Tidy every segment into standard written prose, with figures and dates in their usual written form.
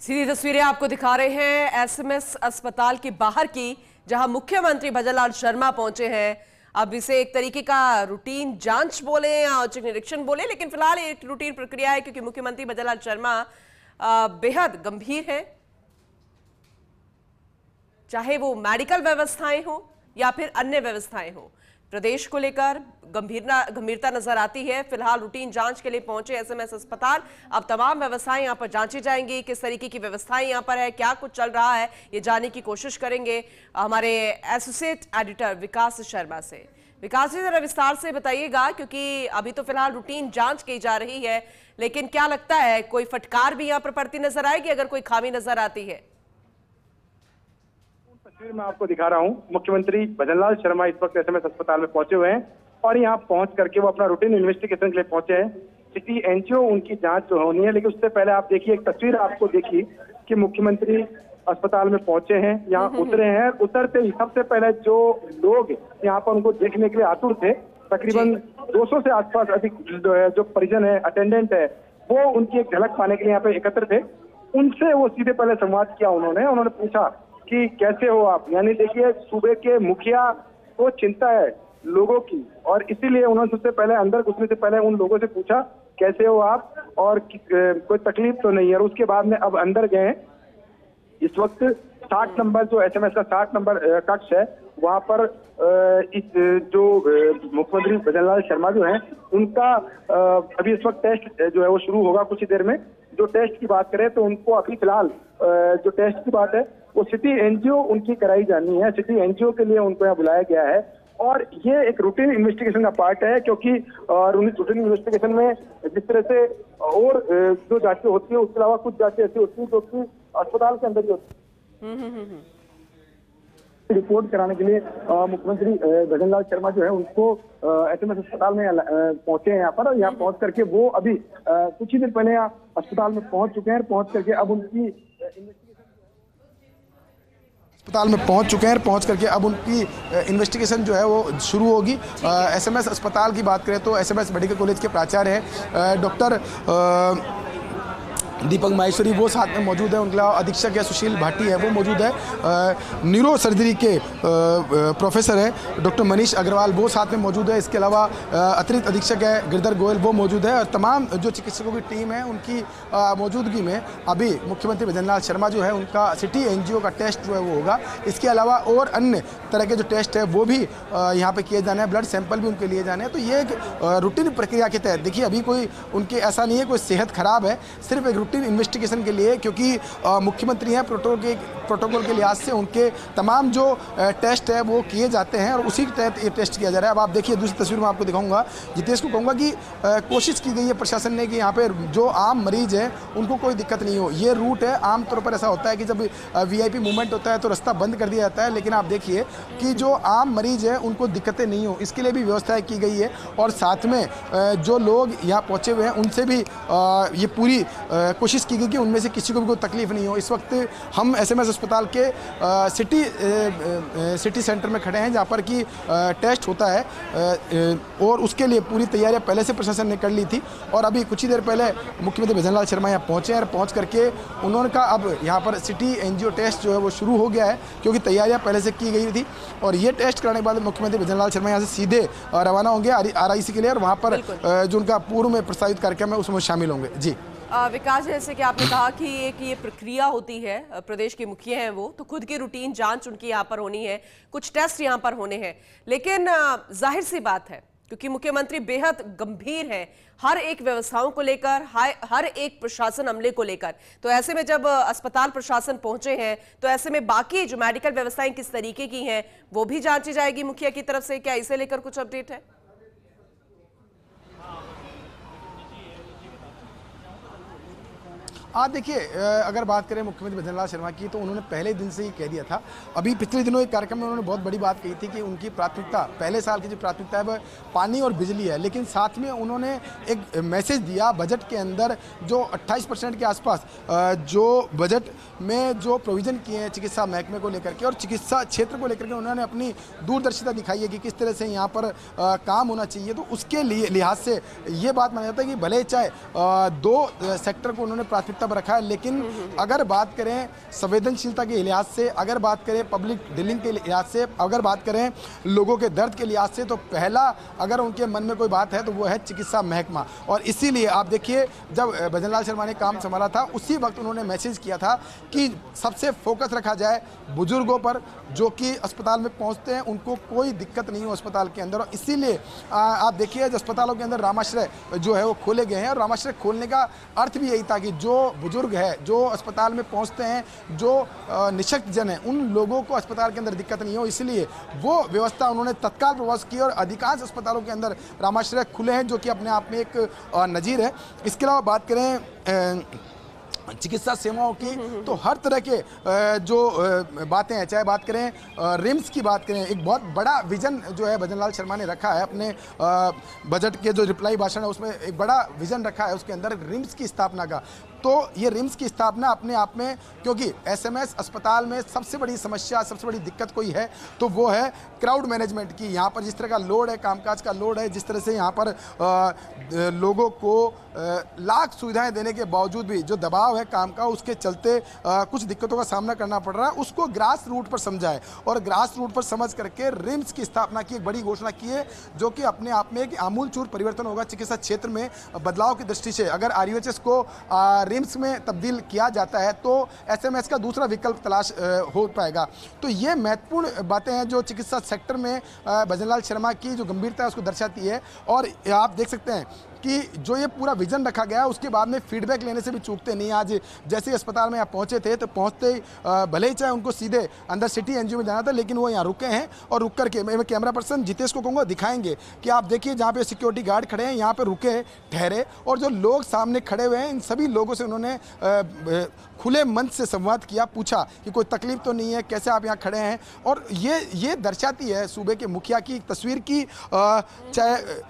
सीधी तस्वीरें आपको दिखा रहे हैं एसएमएस अस्पताल के बाहर की, जहां मुख्यमंत्री भजनलाल शर्मा पहुंचे हैं। अब इसे एक तरीके का रूटीन जांच बोले या औचक निरीक्षण बोले, लेकिन फिलहाल एक रूटीन प्रक्रिया है क्योंकि मुख्यमंत्री भजनलाल शर्मा बेहद गंभीर है। चाहे वो मेडिकल व्यवस्थाएं हो या फिर अन्य व्यवस्थाएं हो, प्रदेश को लेकर गंभीरता नजर आती है। फिलहाल रूटीन जांच के लिए पहुंचे एसएमएस अस्पताल। अब तमाम व्यवस्थाएं यहां पर जांची जाएंगी, किस तरीके की व्यवस्थाएं यहां पर है, क्या कुछ चल रहा है, ये जानने की कोशिश करेंगे हमारे एसोसिएट एडिटर विकास शर्मा से। विकास जी, जरा विस्तार से बताइएगा, क्योंकि अभी तो फिलहाल रूटीन जांच की जा रही है, लेकिन क्या लगता है कोई फटकार भी यहां पर पड़ती नजर आएगी अगर कोई खामी नजर आती है? तस्वीर मैं आपको दिखा रहा हूं। मुख्यमंत्री भजनलाल शर्मा इस वक्त एसएमएस अस्पताल में पहुंचे हुए हैं और यहां पहुंच करके वो अपना रूटीन इन्वेस्टिगेशन के लिए पहुंचे हैं। सिटी एनजीओ उनकी जांच जो होनी है, लेकिन उससे पहले आप देखिए, एक तस्वीर आपको देखी कि मुख्यमंत्री अस्पताल में पहुंचे हैं, यहाँ उतरे हैं। उतरते ही सबसे पहले जो लोग यहाँ पर उनको देखने के लिए आतुर थे, तकरीबन 200 से आसपास अधिक जो परिजन है, अटेंडेंट है, वो उनकी एक झलक पाने के लिए यहाँ पे एकत्र थे। उनसे वो सीधे पहले संवाद किया। उन्होंने पूछा कि कैसे हो आप। यानी देखिए, सूबे के मुखिया को चिंता है लोगों की, और इसीलिए उन्होंने सबसे पहले अंदर घुसने से पहले उन लोगों से पूछा कैसे हो आप और कोई तकलीफ तो नहीं है। और उसके बाद में अब अंदर गए। इस वक्त 60 नंबर जो एसएमएस का 60 नंबर कक्ष है, वहां पर इस जो मुख्यमंत्री भजनलाल शर्मा जो हैं, उनका अभी इस वक्त टेस्ट जो है वो शुरू होगा कुछ ही देर में। जो टेस्ट की बात करें तो उनको अभी फिलहाल जो टेस्ट की बात है वो सिटी एनजीओ उनकी कराई जानी है। सिटी एनजीओ के लिए उनको यहाँ बुलाया गया है और ये एक रूटीन इन्वेस्टिगेशन का पार्ट है, क्योंकि रूटीन इन्वेस्टिगेशन में जिस तरह से और जो जांचें होती है, उसके अलावा कुछ जांचें ऐसी होती है जो कि अस्पताल के अंदर ही होती है। रिपोर्ट कराने के लिए मुख्यमंत्री भजनलाल शर्मा जो है उनको एसएमएस अस्पताल में पहुंचे हैं यहाँ पर। और यहाँ पहुंच करके वो अभी कुछ ही देर पहले यहाँ अस्पताल में पहुंच चुके हैं। पहुंच करके अब उनकी पहुंच करके अब उनकी इन्वेस्टिगेशन जो है वो शुरू होगी। एसएमएस अस्पताल की बात करें तो एसएमएस मेडिकल कॉलेज के प्राचार्य हैं डॉक्टर दीपक माहेश्वरी, वो साथ में मौजूद है। उनके अलावा अधीक्षक है सुशील भाटी है, वो मौजूद है। न्यूरो सर्जरी के प्रोफेसर है डॉक्टर मनीष अग्रवाल, वो साथ में मौजूद है। इसके अलावा अतिरिक्त अधीक्षक है गिरधर गोयल, वो मौजूद है। और तमाम जो चिकित्सकों की टीम है, उनकी मौजूदगी में अभी मुख्यमंत्री भजनलाल शर्मा जो है उनका सिटी एनजीओ का टेस्ट जो है वो होगा। इसके अलावा और अन्य तरह के जो टेस्ट है वो भी यहाँ पे किए जाने हैं, ब्लड सैंपल भी उनके लिए जाने हैं। तो ये एक रूटीन प्रक्रिया के तहत, देखिए अभी कोई उनके ऐसा नहीं है कोई सेहत खराब है, सिर्फ एक इन्वेस्टिगेशन के लिए, क्योंकि मुख्यमंत्री हैं, प्रोटोकॉल के लिहाज से उनके तमाम जो टेस्ट है वो किए जाते हैं और उसी के तहत ये टेस्ट किया जा रहा है। अब आप देखिए दूसरी तस्वीर में आपको दिखाऊंगा। जितेश को कहूँगा कि कोशिश की गई है प्रशासन ने कि यहाँ पे जो आम मरीज है उनको कोई दिक्कत नहीं हो। ये रूट है, आमतौर पर ऐसा होता है कि जब वीआईपी मूवमेंट होता है तो रास्ता बंद कर दिया जाता है, लेकिन आप देखिए कि जो आम मरीज है उनको दिक्कतें नहीं हो, इसके लिए भी व्यवस्थाएँ की गई है। और साथ में जो लोग यहाँ पहुँचे हुए हैं उनसे भी ये पूरी कोशिश की गई कि उनमें से किसी को भी कोई तकलीफ नहीं हो। इस वक्त हम एसएमएस अस्पताल के सिटी सेंटर में खड़े हैं, जहां पर कि टेस्ट होता है और उसके लिए पूरी तैयारियां पहले से प्रशासन ने कर ली थी। और अभी कुछ ही देर पहले मुख्यमंत्री भजनलाल शर्मा यहाँ पहुंचे हैं और पहुंच करके उन्होंने कहा अब यहाँ पर सिटी एनजीओ टेस्ट जो है वो शुरू हो गया है, क्योंकि तैयारियाँ पहले से की गई थी। और ये टेस्ट कराने के बाद मुख्यमंत्री भजनलाल शर्मा यहाँ से सीधे रवाना होंगे आरआईसी के लिए, और वहाँ पर जो उनका पूर्व में प्रस्तावित कार्यक्रम है उसमें शामिल होंगे। जी विकास, जैसे कि आपने कहा कि एक ये प्रक्रिया होती है, प्रदेश के मुखिया हैं वो, तो खुद की रूटीन जांच उनकी यहाँ पर होनी है, कुछ टेस्ट यहाँ पर होने हैं। लेकिन जाहिर सी बात है, क्योंकि मुख्यमंत्री बेहद गंभीर हैं हर एक व्यवस्थाओं को लेकर, हर एक प्रशासन अमले को लेकर, तो ऐसे में जब अस्पताल प्रशासन पहुंचे हैं तो ऐसे में बाकी जो मेडिकल व्यवस्थाएं किस तरीके की हैं वो भी जांची जाएगी मुखिया की तरफ से। क्या इसे लेकर कुछ अपडेट है? आज देखिए, अगर बात करें मुख्यमंत्री भजनलाल शर्मा की, तो उन्होंने पहले दिन से ही कह दिया था। अभी पिछले दिनों एक कार्यक्रम में उन्होंने बहुत बड़ी बात कही थी कि उनकी प्राथमिकता, पहले साल की जो प्राथमिकता है वह पानी और बिजली है। लेकिन साथ में उन्होंने एक मैसेज दिया बजट के अंदर, जो 28% के आसपास जो बजट में जो प्रोविज़न किए हैं चिकित्सा महकमे को लेकर के और चिकित्सा क्षेत्र को लेकर के, उन्होंने अपनी दूरदर्शिता दिखाई है कि किस तरह से यहाँ पर काम होना चाहिए। तो उसके लिए लिहाज से ये बात माना जाता है कि भले चाहे 2 सेक्टर को उन्होंने प्राथमिकता तब रखा है, लेकिन अगर बात करें संवेदनशीलता के लिहाज से, अगर बात करें पब्लिक डीलिंग के लिहाज से, अगर बात करें लोगों के दर्द के लिहाज से, तो पहला अगर उनके मन में कोई बात है तो वो है चिकित्सा महकमा। और इसीलिए आप देखिए जब भजनलाल शर्मा ने काम संभाला था उसी वक्त उन्होंने मैसेज किया था कि सबसे फोकस रखा जाए बुजुर्गों पर जो कि अस्पताल में पहुंचते हैं, उनको कोई दिक्कत नहीं हो अस्पताल के अंदर। और इसीलिए आप देखिए अस्पतालों के अंदर रामाश्रय जो है वो खोले गए हैं, और रामाश्रय खोलने का अर्थ भी यही था कि जो बुजुर्ग है जो अस्पताल में पहुंचते हैं, जो निशक्त जन है, उन लोगों को अस्पताल के अंदर दिक्कत नहीं हो, इसलिए वो व्यवस्था उन्होंने तत्काल प्रभाव की। और अधिकांश अस्पतालों के अंदर रामाश्रय खुले हैं जो कि अपने आप में एक नजीर है। इसके अलावा बात करें चिकित्सा सेवाओं की, तो हर तरह के जो बातें हैं, चाहे बात करें रिम्स की बात करें, एक बहुत बड़ा विजन जो है भजनलाल शर्मा ने रखा है अपने बजट के जो रिप्लाई भाषण है उसमें एक बड़ा विजन रखा है उसके अंदर रिम्स की स्थापना का। तो ये रिम्स की स्थापना अपने आप में, क्योंकि एसएमएस अस्पताल में सबसे बड़ी समस्या, सबसे बड़ी दिक्कत कोई है तो वो है क्राउड मैनेजमेंट की। यहाँ पर जिस तरह का लोड है, कामकाज का लोड है, जिस तरह से यहाँ पर लोगों को लाख सुविधाएं देने के बावजूद भी जो दबाव है काम का, उसके चलते कुछ दिक्कतों का सामना करना पड़ रहा है, उसको ग्रास रूट पर समझा है। और ग्रास रूट पर समझ करके रिम्स की स्थापना की एक बड़ी घोषणा की है, जो कि अपने आप में एक आमूलचूल परिवर्तन होगा चिकित्सा क्षेत्र में बदलाव की दृष्टि से। अगर आरयूएचएस को रिम्स में तब्दील किया जाता है तो एसएमएस का दूसरा विकल्प तलाश हो पाएगा। तो ये महत्वपूर्ण बातें हैं जो चिकित्सा सेक्टर में भजनलाल शर्मा की जो गंभीरता है उसको दर्शाती है। और आप देख सकते हैं कि जो ये पूरा विजन रखा गया है उसके बाद में फीडबैक लेने से भी चूकते नहीं। आज जैसे अस्पताल में आप पहुंचे थे तो पहुंचते ही भले ही चाहे उनको सीधे अंदर सिटी एनजीओ में जाना था, लेकिन वो यहाँ रुके हैं और रुक करके मैं कैमरा पर्सन जितेश को कहूँगा दिखाएंगे कि आप देखिए जहाँ पे सिक्योरिटी गार्ड खड़े हैं यहाँ पे रुके ठहरे, और जो लोग सामने खड़े हुए हैं इन सभी लोगों से उन्होंने खुले मन से संवाद किया, पूछा कि कोई तकलीफ तो नहीं है, कैसे आप यहाँ खड़े हैं। और ये दर्शाती है सूबे के मुखिया की तस्वीर की, चाहे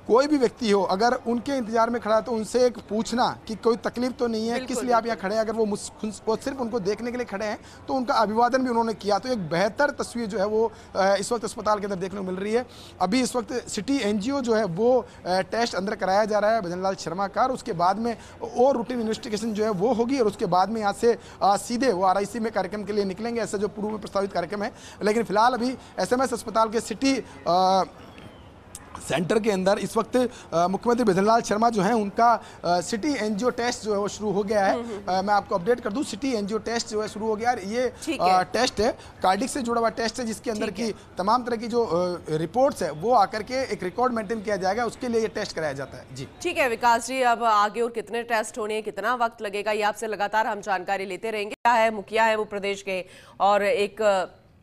कोई भी व्यक्ति हो अगर उनके इंतजार में खड़ा है तो उनसे एक पूछना कि कोई तकलीफ तो नहीं है, किस लिए आप यहाँ खड़े हैं। अगर वो सिर्फ उनको देखने के लिए खड़े हैं तो उनका अभिवादन भी उन्होंने किया। तो एक बेहतर तस्वीर जो है वो इस वक्त अस्पताल के अंदर देखने को मिल रही है। अभी इस वक्त सिटी एनजीओ जो है वो टेस्ट अंदर कराया जा रहा है भजनलाल शर्मा का, और उसके बाद में और रूटीन इन्वेस्टिगेशन जो है वो होगी, और उसके बाद में यहाँ से सीधे वो आरआईसी में कार्यक्रम के लिए निकलेंगे, ऐसा जो पूर्व में प्रस्तावित कार्यक्रम है। लेकिन फिलहाल अभी एसएमएस अस्पताल के सिटी सेंटर के अंदर इस वक्त मुख्यमंत्री भजनलाल शर्मा जो हैं उनका सिटी एनजीओ टेस्ट जो है वो शुरू हो गया है। मैं आपको अपडेट कर दूं, सिटी एनजीओ टेस्ट जो है शुरू हो गया है। ये टेस्ट है कार्डिक से जुड़ा हुआ टेस्ट है, जिसके अंदर की तमाम तरह की जो रिपोर्ट्स है वो आकर के एक रिकॉर्ड मेंटेन किया जाएगा, उसके लिए ये टेस्ट कराया जाता है। जी ठीक है विकास जी, अब आगे और कितने टेस्ट होने, कितना वक्त लगेगा, ये आपसे लगातार हम जानकारी लेते रहेंगे। क्या है मुखिया है वो प्रदेश के, और एक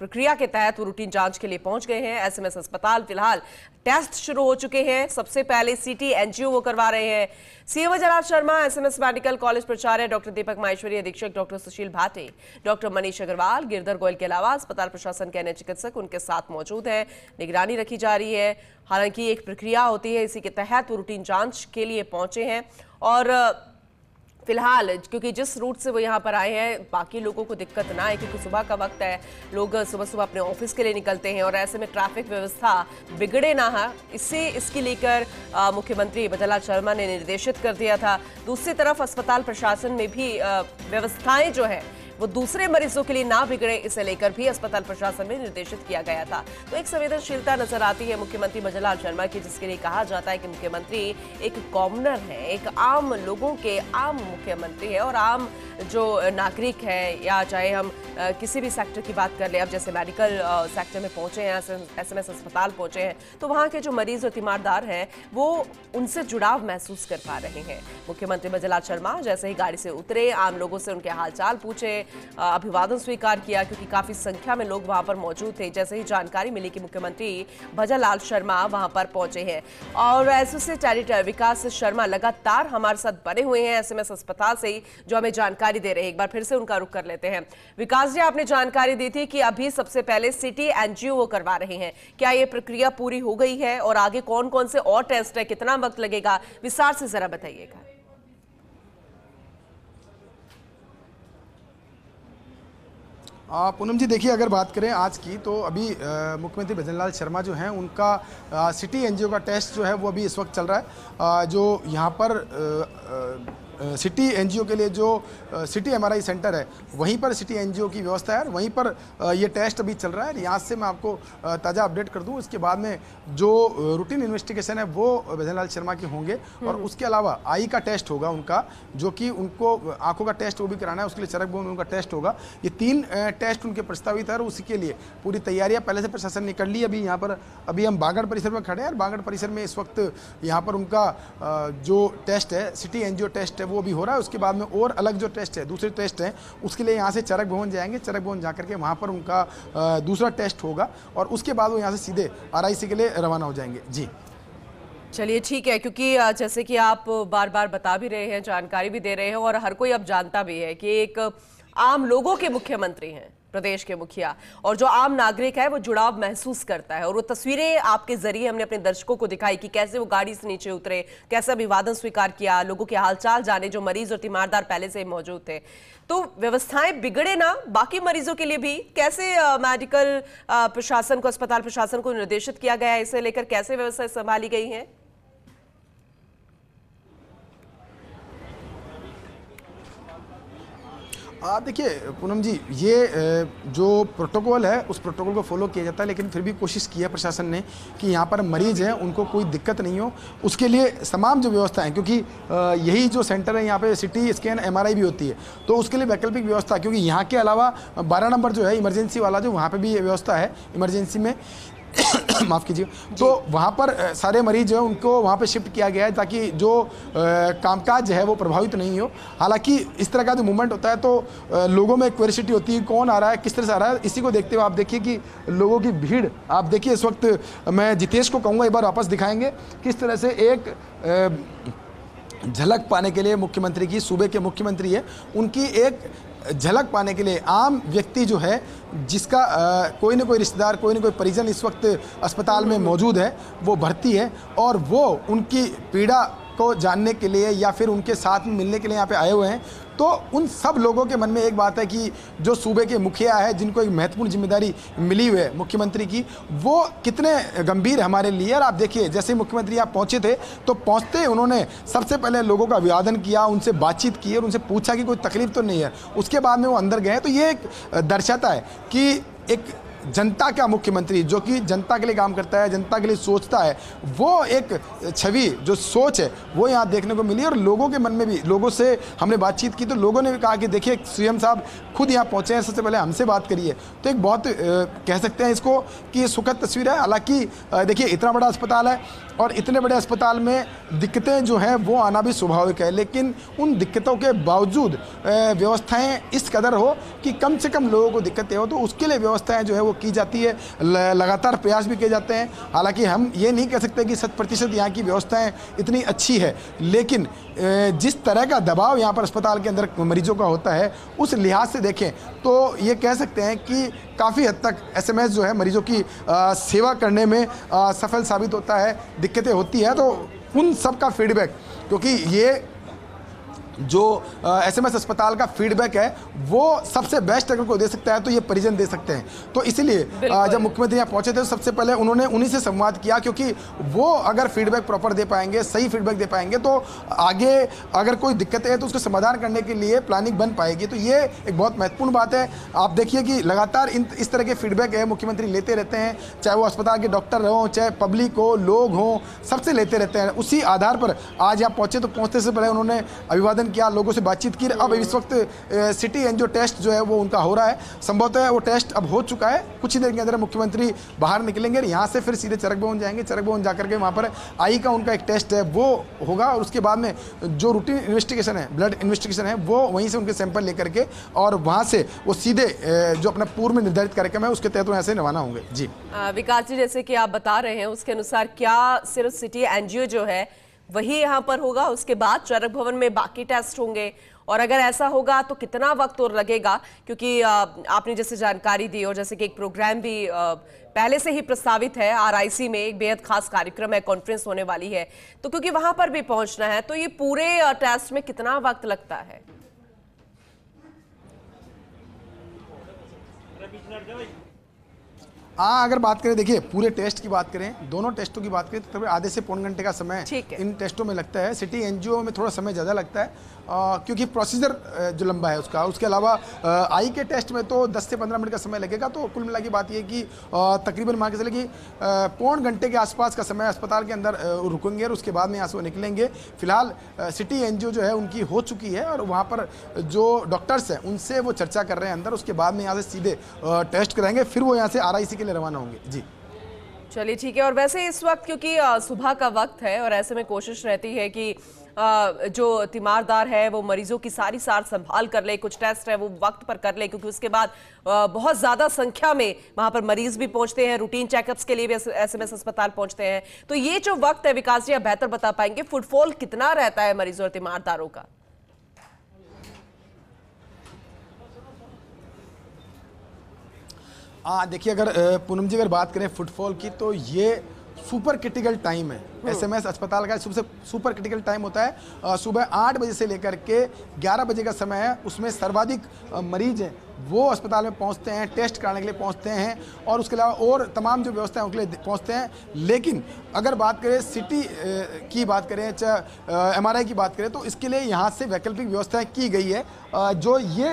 प्रक्रिया के तहत वो रूटीन जांच के लिए पहुंच गए हैं एसएमएस अस्पताल। फिलहाल टेस्ट शुरू हो चुके हैं, सबसे पहले सिटी एनजीओ वो करवा रहे हैं। CM Bhajanlal Sharma, SMS medical college प्राचार्य डॉक्टर दीपक माहेश्वरी, अधीक्षक डॉक्टर सुशील भाटे, डॉक्टर मनीष अग्रवाल, गिरधर गोयल के अलावा अस्पताल प्रशासन के अन्य चिकित्सक उनके साथ मौजूद हैं। निगरानी रखी जा रही है। हालांकि एक प्रक्रिया होती है, इसी के तहत वो रूटीन जांच के लिए पहुंचे हैं। और फिलहाल क्योंकि जिस रूट से वो यहाँ पर आए हैं बाकी लोगों को दिक्कत ना आए, क्योंकि सुबह का वक्त है, लोग सुबह सुबह अपने ऑफिस के लिए निकलते हैं और ऐसे में ट्रैफिक व्यवस्था बिगड़े ना है, इसके लेकर मुख्यमंत्री भजनलाल शर्मा ने निर्देशित कर दिया था। दूसरी तरफ अस्पताल प्रशासन में भी व्यवस्थाएं जो है वो दूसरे मरीजों के लिए ना बिगड़े, इसे लेकर भी अस्पताल प्रशासन में निर्देशित किया गया था। तो एक संवेदनशीलता नजर आती है मुख्यमंत्री भजनलाल शर्मा की, जिसके लिए कहा जाता है कि मुख्यमंत्री एक कॉमनर है, एक आम लोगों के आम मुख्यमंत्री है। और आम जो नागरिक है, या चाहे हम किसी भी सेक्टर की बात कर ले, अब जैसे मेडिकल सेक्टर में पहुंचे हैं, एसएमएस अस्पताल पहुंचे हैं, तो वहाँ के जो मरीज और तीमारदार हैं वो उनसे जुड़ाव महसूस कर पा रहे हैं। मुख्यमंत्री भजनलाल शर्मा जैसे ही गाड़ी से उतरे, आम लोगों से उनके हालचाल पूछे, अभिवादन स्वीकार किया, क्योंकि काफी संख्या में लोग वहां पर मौजूद थे। जैसे ही जानकारी मिली कि मुख्यमंत्री भजनलाल शर्मा वहां पर पहुंचे हैं, और एसोसिएट एडिटर विकास शर्मा लगातार हमारे साथ बने हुए हैं एसएमएस अस्पताल से ही, जो हमें जानकारी दे रहे हैं। एक बार फिर से उनका रुख कर लेते हैं। विकास जी, आपने जानकारी दी थी कि अभी सबसे पहले सिटी एनजीओ वो करवा रहे हैं, क्या ये प्रक्रिया पूरी हो गई है, और आगे कौन कौन से और टेस्ट है, कितना वक्त लगेगा, विस्तार से जरा बताइएगा। पूनम जी देखिए, अगर बात करें आज की तो अभी मुख्यमंत्री भजनलाल शर्मा जो हैं उनका सिटी एनजीओ का टेस्ट जो है वो अभी इस वक्त चल रहा है। जो यहाँ पर सिटी एनजीओ के लिए जो सिटी एमआरआई सेंटर है वहीं पर सिटी एनजीओ की व्यवस्था है, वहीं पर ये टेस्ट अभी चल रहा है। यहाँ से मैं आपको ताज़ा अपडेट कर दूँ। इसके बाद में जो रूटीन इन्वेस्टिगेशन है वो भजनलाल शर्मा के होंगे और उसके अलावा आई का टेस्ट होगा उनका, जो कि उनको आंखों का टेस्ट वो भी कराना है, उसके लिए चरक भवन में उनका टेस्ट होगा। ये 3 टेस्ट उनके प्रस्तावित है और उसी के लिए पूरी तैयारियां पहले से प्रशासन ने कर ली। अभी यहाँ पर हम बागड़ परिसर में खड़े हैं और बागड़ परिसर में इस वक्त यहाँ पर उनका जो टेस्ट है सिटी एनजीओ टेस्ट है वो भी हो रहा है। उसके बाद में और अलग जो टेस्ट है, दूसरे टेस्ट हैं, उसके लिए यहाँ से चरक भवन जाएंगे। चरक भवन जाकर के वहाँ पर उनका दूसरा टेस्ट होगा और उसके बाद वो यहाँ से सीधे आरआईसी के लिए रवाना हो जाएंगे। जी चलिए ठीक है, क्योंकि जैसे कि आप बार बार बता भी रहे हैं, जानकारी भी दे रहे हैं और हर कोई अब जानता भी है कि एक आम लोगों के मुख्यमंत्री हैं, प्रदेश के मुखिया, और जो आम नागरिक है वो जुड़ाव महसूस करता है। और वो तस्वीरें आपके जरिए हमने अपने दर्शकों को दिखाई कि कैसे वो गाड़ी से नीचे उतरे, कैसे अभिवादन स्वीकार किया, लोगों के हालचाल जाने, जो मरीज और तीमारदार पहले से मौजूद थे। तो व्यवस्थाएं बिगड़े ना बाकी मरीजों के लिए भी, कैसे मेडिकल प्रशासन को, अस्पताल प्रशासन को निर्देशित किया गया है, इसे लेकर कैसे व्यवस्थाएं संभाली गई हैं? देखिए पूनम जी, ये जो प्रोटोकॉल है उस प्रोटोकॉल को फॉलो किया जाता है, लेकिन फिर भी कोशिश की है प्रशासन ने कि यहाँ पर मरीज हैं उनको कोई दिक्कत नहीं हो, उसके लिए तमाम जो व्यवस्था है, क्योंकि यही जो सेंटर है यहाँ पे सिटी स्कैन एमआरआई भी होती है, तो उसके लिए वैकल्पिक व्यवस्था, क्योंकि यहाँ के अलावा 12 नंबर जो है इमरजेंसी वाला, जो वहाँ पर भी व्यवस्था है इमरजेंसी में माफ़ कीजिए, तो वहाँ पर सारे मरीज जो है उनको वहाँ पे शिफ्ट किया गया है ताकि जो कामकाज है वो प्रभावित नहीं हो। हालांकि इस तरह का जो मूवमेंट होता है तो लोगों में क्यूरियोसिटी होती है, कौन आ रहा है, किस तरह से आ रहा है। इसी को देखते हुए आप देखिए कि लोगों की भीड़, आप देखिए इस वक्त मैं जितेश को कहूँगा एक बार वापस दिखाएंगे किस तरह से एक झलक पाने के लिए मुख्यमंत्री की, सूबे के मुख्यमंत्री है उनकी एक झलक पाने के लिए आम व्यक्ति जो है, जिसका कोई ना कोई रिश्तेदार, कोई ना कोई परिजन इस वक्त अस्पताल में मौजूद है, वो भर्ती है और वो उनकी पीड़ा को जानने के लिए या फिर उनके साथ में मिलने के लिए यहाँ पे आए हुए हैं। तो उन सब लोगों के मन में एक बात है कि जो सूबे के मुखिया है, जिनको एक महत्वपूर्ण जिम्मेदारी मिली हुई है मुख्यमंत्री की, वो कितने गंभीर हमारे लिए। और आप देखिए जैसे मुख्यमंत्री यहाँ पहुँचे थे तो पहुँचते उन्होंने सबसे पहले लोगों का अभिवादन किया, उनसे बातचीत की और उनसे पूछा कि कोई तकलीफ तो नहीं है। उसके बाद में वो अंदर गए। तो ये एक दर्शाता है कि एक जनता का मुख्यमंत्री, जो कि जनता के लिए काम करता है, जनता के लिए सोचता है, वो एक छवि, जो सोच है वो यहाँ देखने को मिली। और लोगों के मन में भी, लोगों से हमने बातचीत की तो लोगों ने भी कहा कि देखिए सीएम साहब खुद यहाँ पहुँचे हैं, सबसे पहले हमसे बात करिए। तो एक बहुत कह सकते हैं इसको कि ये सुखद तस्वीर है। हालांकि देखिए इतना बड़ा अस्पताल है और इतने बड़े अस्पताल में दिक्कतें जो हैं वो आना भी स्वाभाविक है, लेकिन उन दिक्कतों के बावजूद व्यवस्थाएं इस कदर हो कि कम से कम लोगों को दिक्कतें हो, तो उसके लिए व्यवस्थाएं जो है वो की जाती है, लगातार प्रयास भी किए जाते हैं। हालांकि हम ये नहीं कह सकते कि 100% यहाँ की व्यवस्थाएं इतनी अच्छी है, लेकिन जिस तरह का दबाव यहाँ पर अस्पताल के अंदर मरीजों का होता है उस लिहाज से देखें तो ये कह सकते हैं कि काफ़ी हद तक एसएमएस जो है मरीजों की सेवा करने में सफल साबित होता है। दिक्कतें होती है तो उन सब का फीडबैक, क्योंकि ये जो एसएमएस अस्पताल का फीडबैक है वो सबसे बेस्ट अगर कोई दे सकता है तो ये परिजन दे सकते हैं। तो इसीलिए जब मुख्यमंत्री यहाँ पहुंचे थे तो सबसे पहले उन्होंने उन्हीं से संवाद किया, क्योंकि वो अगर फीडबैक प्रॉपर दे पाएंगे, सही फीडबैक दे पाएंगे तो आगे अगर कोई दिक्कतें हैं तो उसको समाधान करने के लिए प्लानिंग बन पाएगी। तो ये एक बहुत महत्वपूर्ण बात है। आप देखिए कि लगातार इस तरह के फीडबैक है मुख्यमंत्री लेते रहते हैं, चाहे वो अस्पताल के डॉक्टर हों, चाहे पब्लिक हो, लोग हों, सबसे लेते रहते हैं। उसी आधार पर आज यहाँ पहुँचे तो पहुँचते से पहले उन्होंने अभिवादन किया, लोगों से बातचीत की। अब इस वक्त सिटी एनजीओ टेस्ट जो है वो उनका हो रहा है, संभवतः वो टेस्ट अब हो चुका है। कुछ ही देर के अंदर मुख्यमंत्री बाहर निकलेंगे, यहाँ से फिर सीधे चरक भवन जाएंगे। चरक भवन जाकर के वहाँ पर आई का उनका एक टेस्ट है वो होगा और उसके बाद में जो रूटीन इन्वेस्टिगेशन है, ब्लड इन्वेस्टिगेशन है, वो वहीं से उनके सैंपल लेकर के और वहाँ से वो सीधे जो अपना पूर्व में निर्धारित कार्यक्रम है उसके तहत यहाँ से रवाना होंगे। जी विकास जी, जैसे कि आप बता रहे हैं उसके अनुसार क्या सिर्फ सिटी एनजीओ जो है वही यहाँ पर होगा, उसके बाद चरक भवन में बाकी टेस्ट होंगे? और अगर ऐसा होगा तो कितना वक्त और लगेगा? क्योंकि आपने जैसे जानकारी दी और जैसे कि एक प्रोग्राम भी पहले से ही प्रस्तावित है, आरआईसी में एक बेहद खास कार्यक्रम है, कॉन्फ्रेंस होने वाली है, तो क्योंकि वहां पर भी पहुंचना है, तो ये पूरे टेस्ट में कितना वक्त लगता है? हाँ, अगर बात करें, देखिए पूरे टेस्ट की बात करें, दोनों टेस्टों की बात करें तो आधे से पौन घंटे का समय इन टेस्टों में लगता है। सिटी एनजीओ में थोड़ा समय ज़्यादा लगता है क्योंकि प्रोसीजर जो लंबा है उसका। उसके अलावा आई के टेस्ट में तो 10 से 15 मिनट का समय लगेगा। तो कुल मिला की बात ये कि तकरीबन मान के चले कि पौन घंटे के आसपास का समय अस्पताल के अंदर रुकेंगे और उसके बाद में यहाँ से वो निकलेंगे। फिलहाल सिटी एनजीओ जो है उनकी हो चुकी है और वहाँ पर जो डॉक्टर्स हैं उनसे वो चर्चा कर रहे हैं अंदर। उसके बाद में यहाँ से सीधे टेस्ट कराएंगे, फिर वो यहाँ से RIC के लिए रवाना होंगे। जी चलिए ठीक है। और वैसे इस वक्त क्योंकि सुबह का वक्त है और ऐसे में कोशिश रहती है कि जो तीमारदार है वो मरीजों की सारी सार संभाल कर ले, कुछ टेस्ट है वो वक्त पर कर ले, क्योंकि उसके बाद बहुत ज्यादा संख्या में वहां पर मरीज भी पहुंचते हैं, रूटीन चेकअप्स के लिए भी SMS अस्पताल पहुंचते हैं। तो ये जो वक्त है, विकास जी आप बेहतर बता पाएंगे, फुटफॉल कितना रहता है मरीजों और तीमारदारों का? देखिए, अगर पूनम जी अगर बात करें फुटफॉल की तो ये सुपर क्रिटिकल टाइम है। SMS अस्पताल का सबसे सुपर क्रिटिकल टाइम होता है। सुबह 8 बजे से लेकर के 11 बजे का समय है। उसमें सर्वाधिक मरीज हैं वो अस्पताल में पहुंचते हैं, टेस्ट कराने के लिए पहुंचते हैं और उसके अलावा और तमाम जो व्यवस्था है उनके लिए पहुंचते हैं। लेकिन अगर बात करें सिटी की बात करें, चाहे MRI की बात करें, तो इसके लिए यहाँ से वैकल्पिक व्यवस्थाएं की गई है। जो ये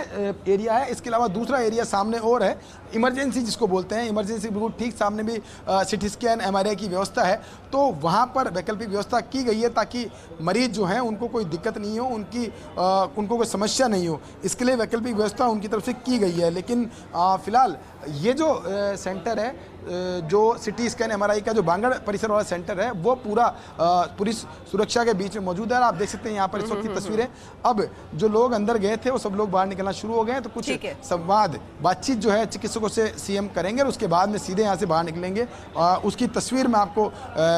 एरिया है, इसके अलावा दूसरा एरिया सामने और है, इमरजेंसी जिसको बोलते हैं, इमरजेंसी बिल्कुल ठीक सामने भी CT स्कैन MRI की व्यवस्था है। तो वहाँ पर वैकल्पिक व्यवस्था की गई है ताकि मरीज जो हैं उनको कोई दिक्कत नहीं हो, उनको कोई समस्या नहीं हो, इसके लिए वैकल्पिक व्यवस्था उनकी तरफ से की गई है। लेकिन फिलहाल ये जो सेंटर है, जो CT स्कैन MRI का जो बांगड़ परिसर वाला सेंटर है, वो पूरी सुरक्षा के बीच में मौजूद है। आप देख सकते हैं यहाँ पर इस वक्त की तस्वीरें। अब जो लोग अंदर गए थे वो सब लोग बाहर निकलना शुरू हो गए हैं। तो कुछ संवाद बातचीत जो है चिकित्सकों से CM करेंगे और उसके बाद में सीधे यहाँ से बाहर निकलेंगे। उसकी तस्वीर में आपको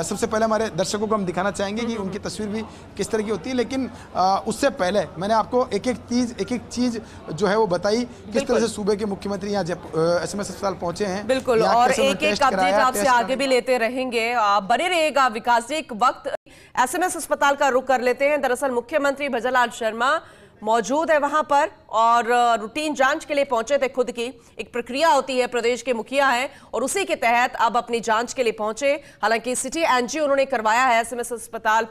सबसे पहले हमारे दर्शकों को हम दिखाना चाहेंगे कि उनकी तस्वीर भी किस तरह की होती है। लेकिन उससे पहले मैंने आपको एक एक चीज जो है वो बताई, किस तरह से सूबे के मुख्यमंत्री यहाँ SMS अस्पताल पहुंचे हैं। बिल्कुल, और एक अपडेट आपसे आगे भी लेते रहेंगे। बने रहिएगा विकास जी। एक वक्त SMS अस्पताल का रुख कर लेते हैं। दरअसल मुख्यमंत्री भजनलाल शर्मा मौजूद है वहां पर और रूटीन जांच के लिए पहुंचे थे। खुद की एक प्रक्रिया होती है, प्रदेश के मुखिया हैं और उसी के तहत अब अपनी जांच के लिए पहुंचे। हालांकि सिटी एनजीओ उन्होंने करवाया है। SMS अस्पताल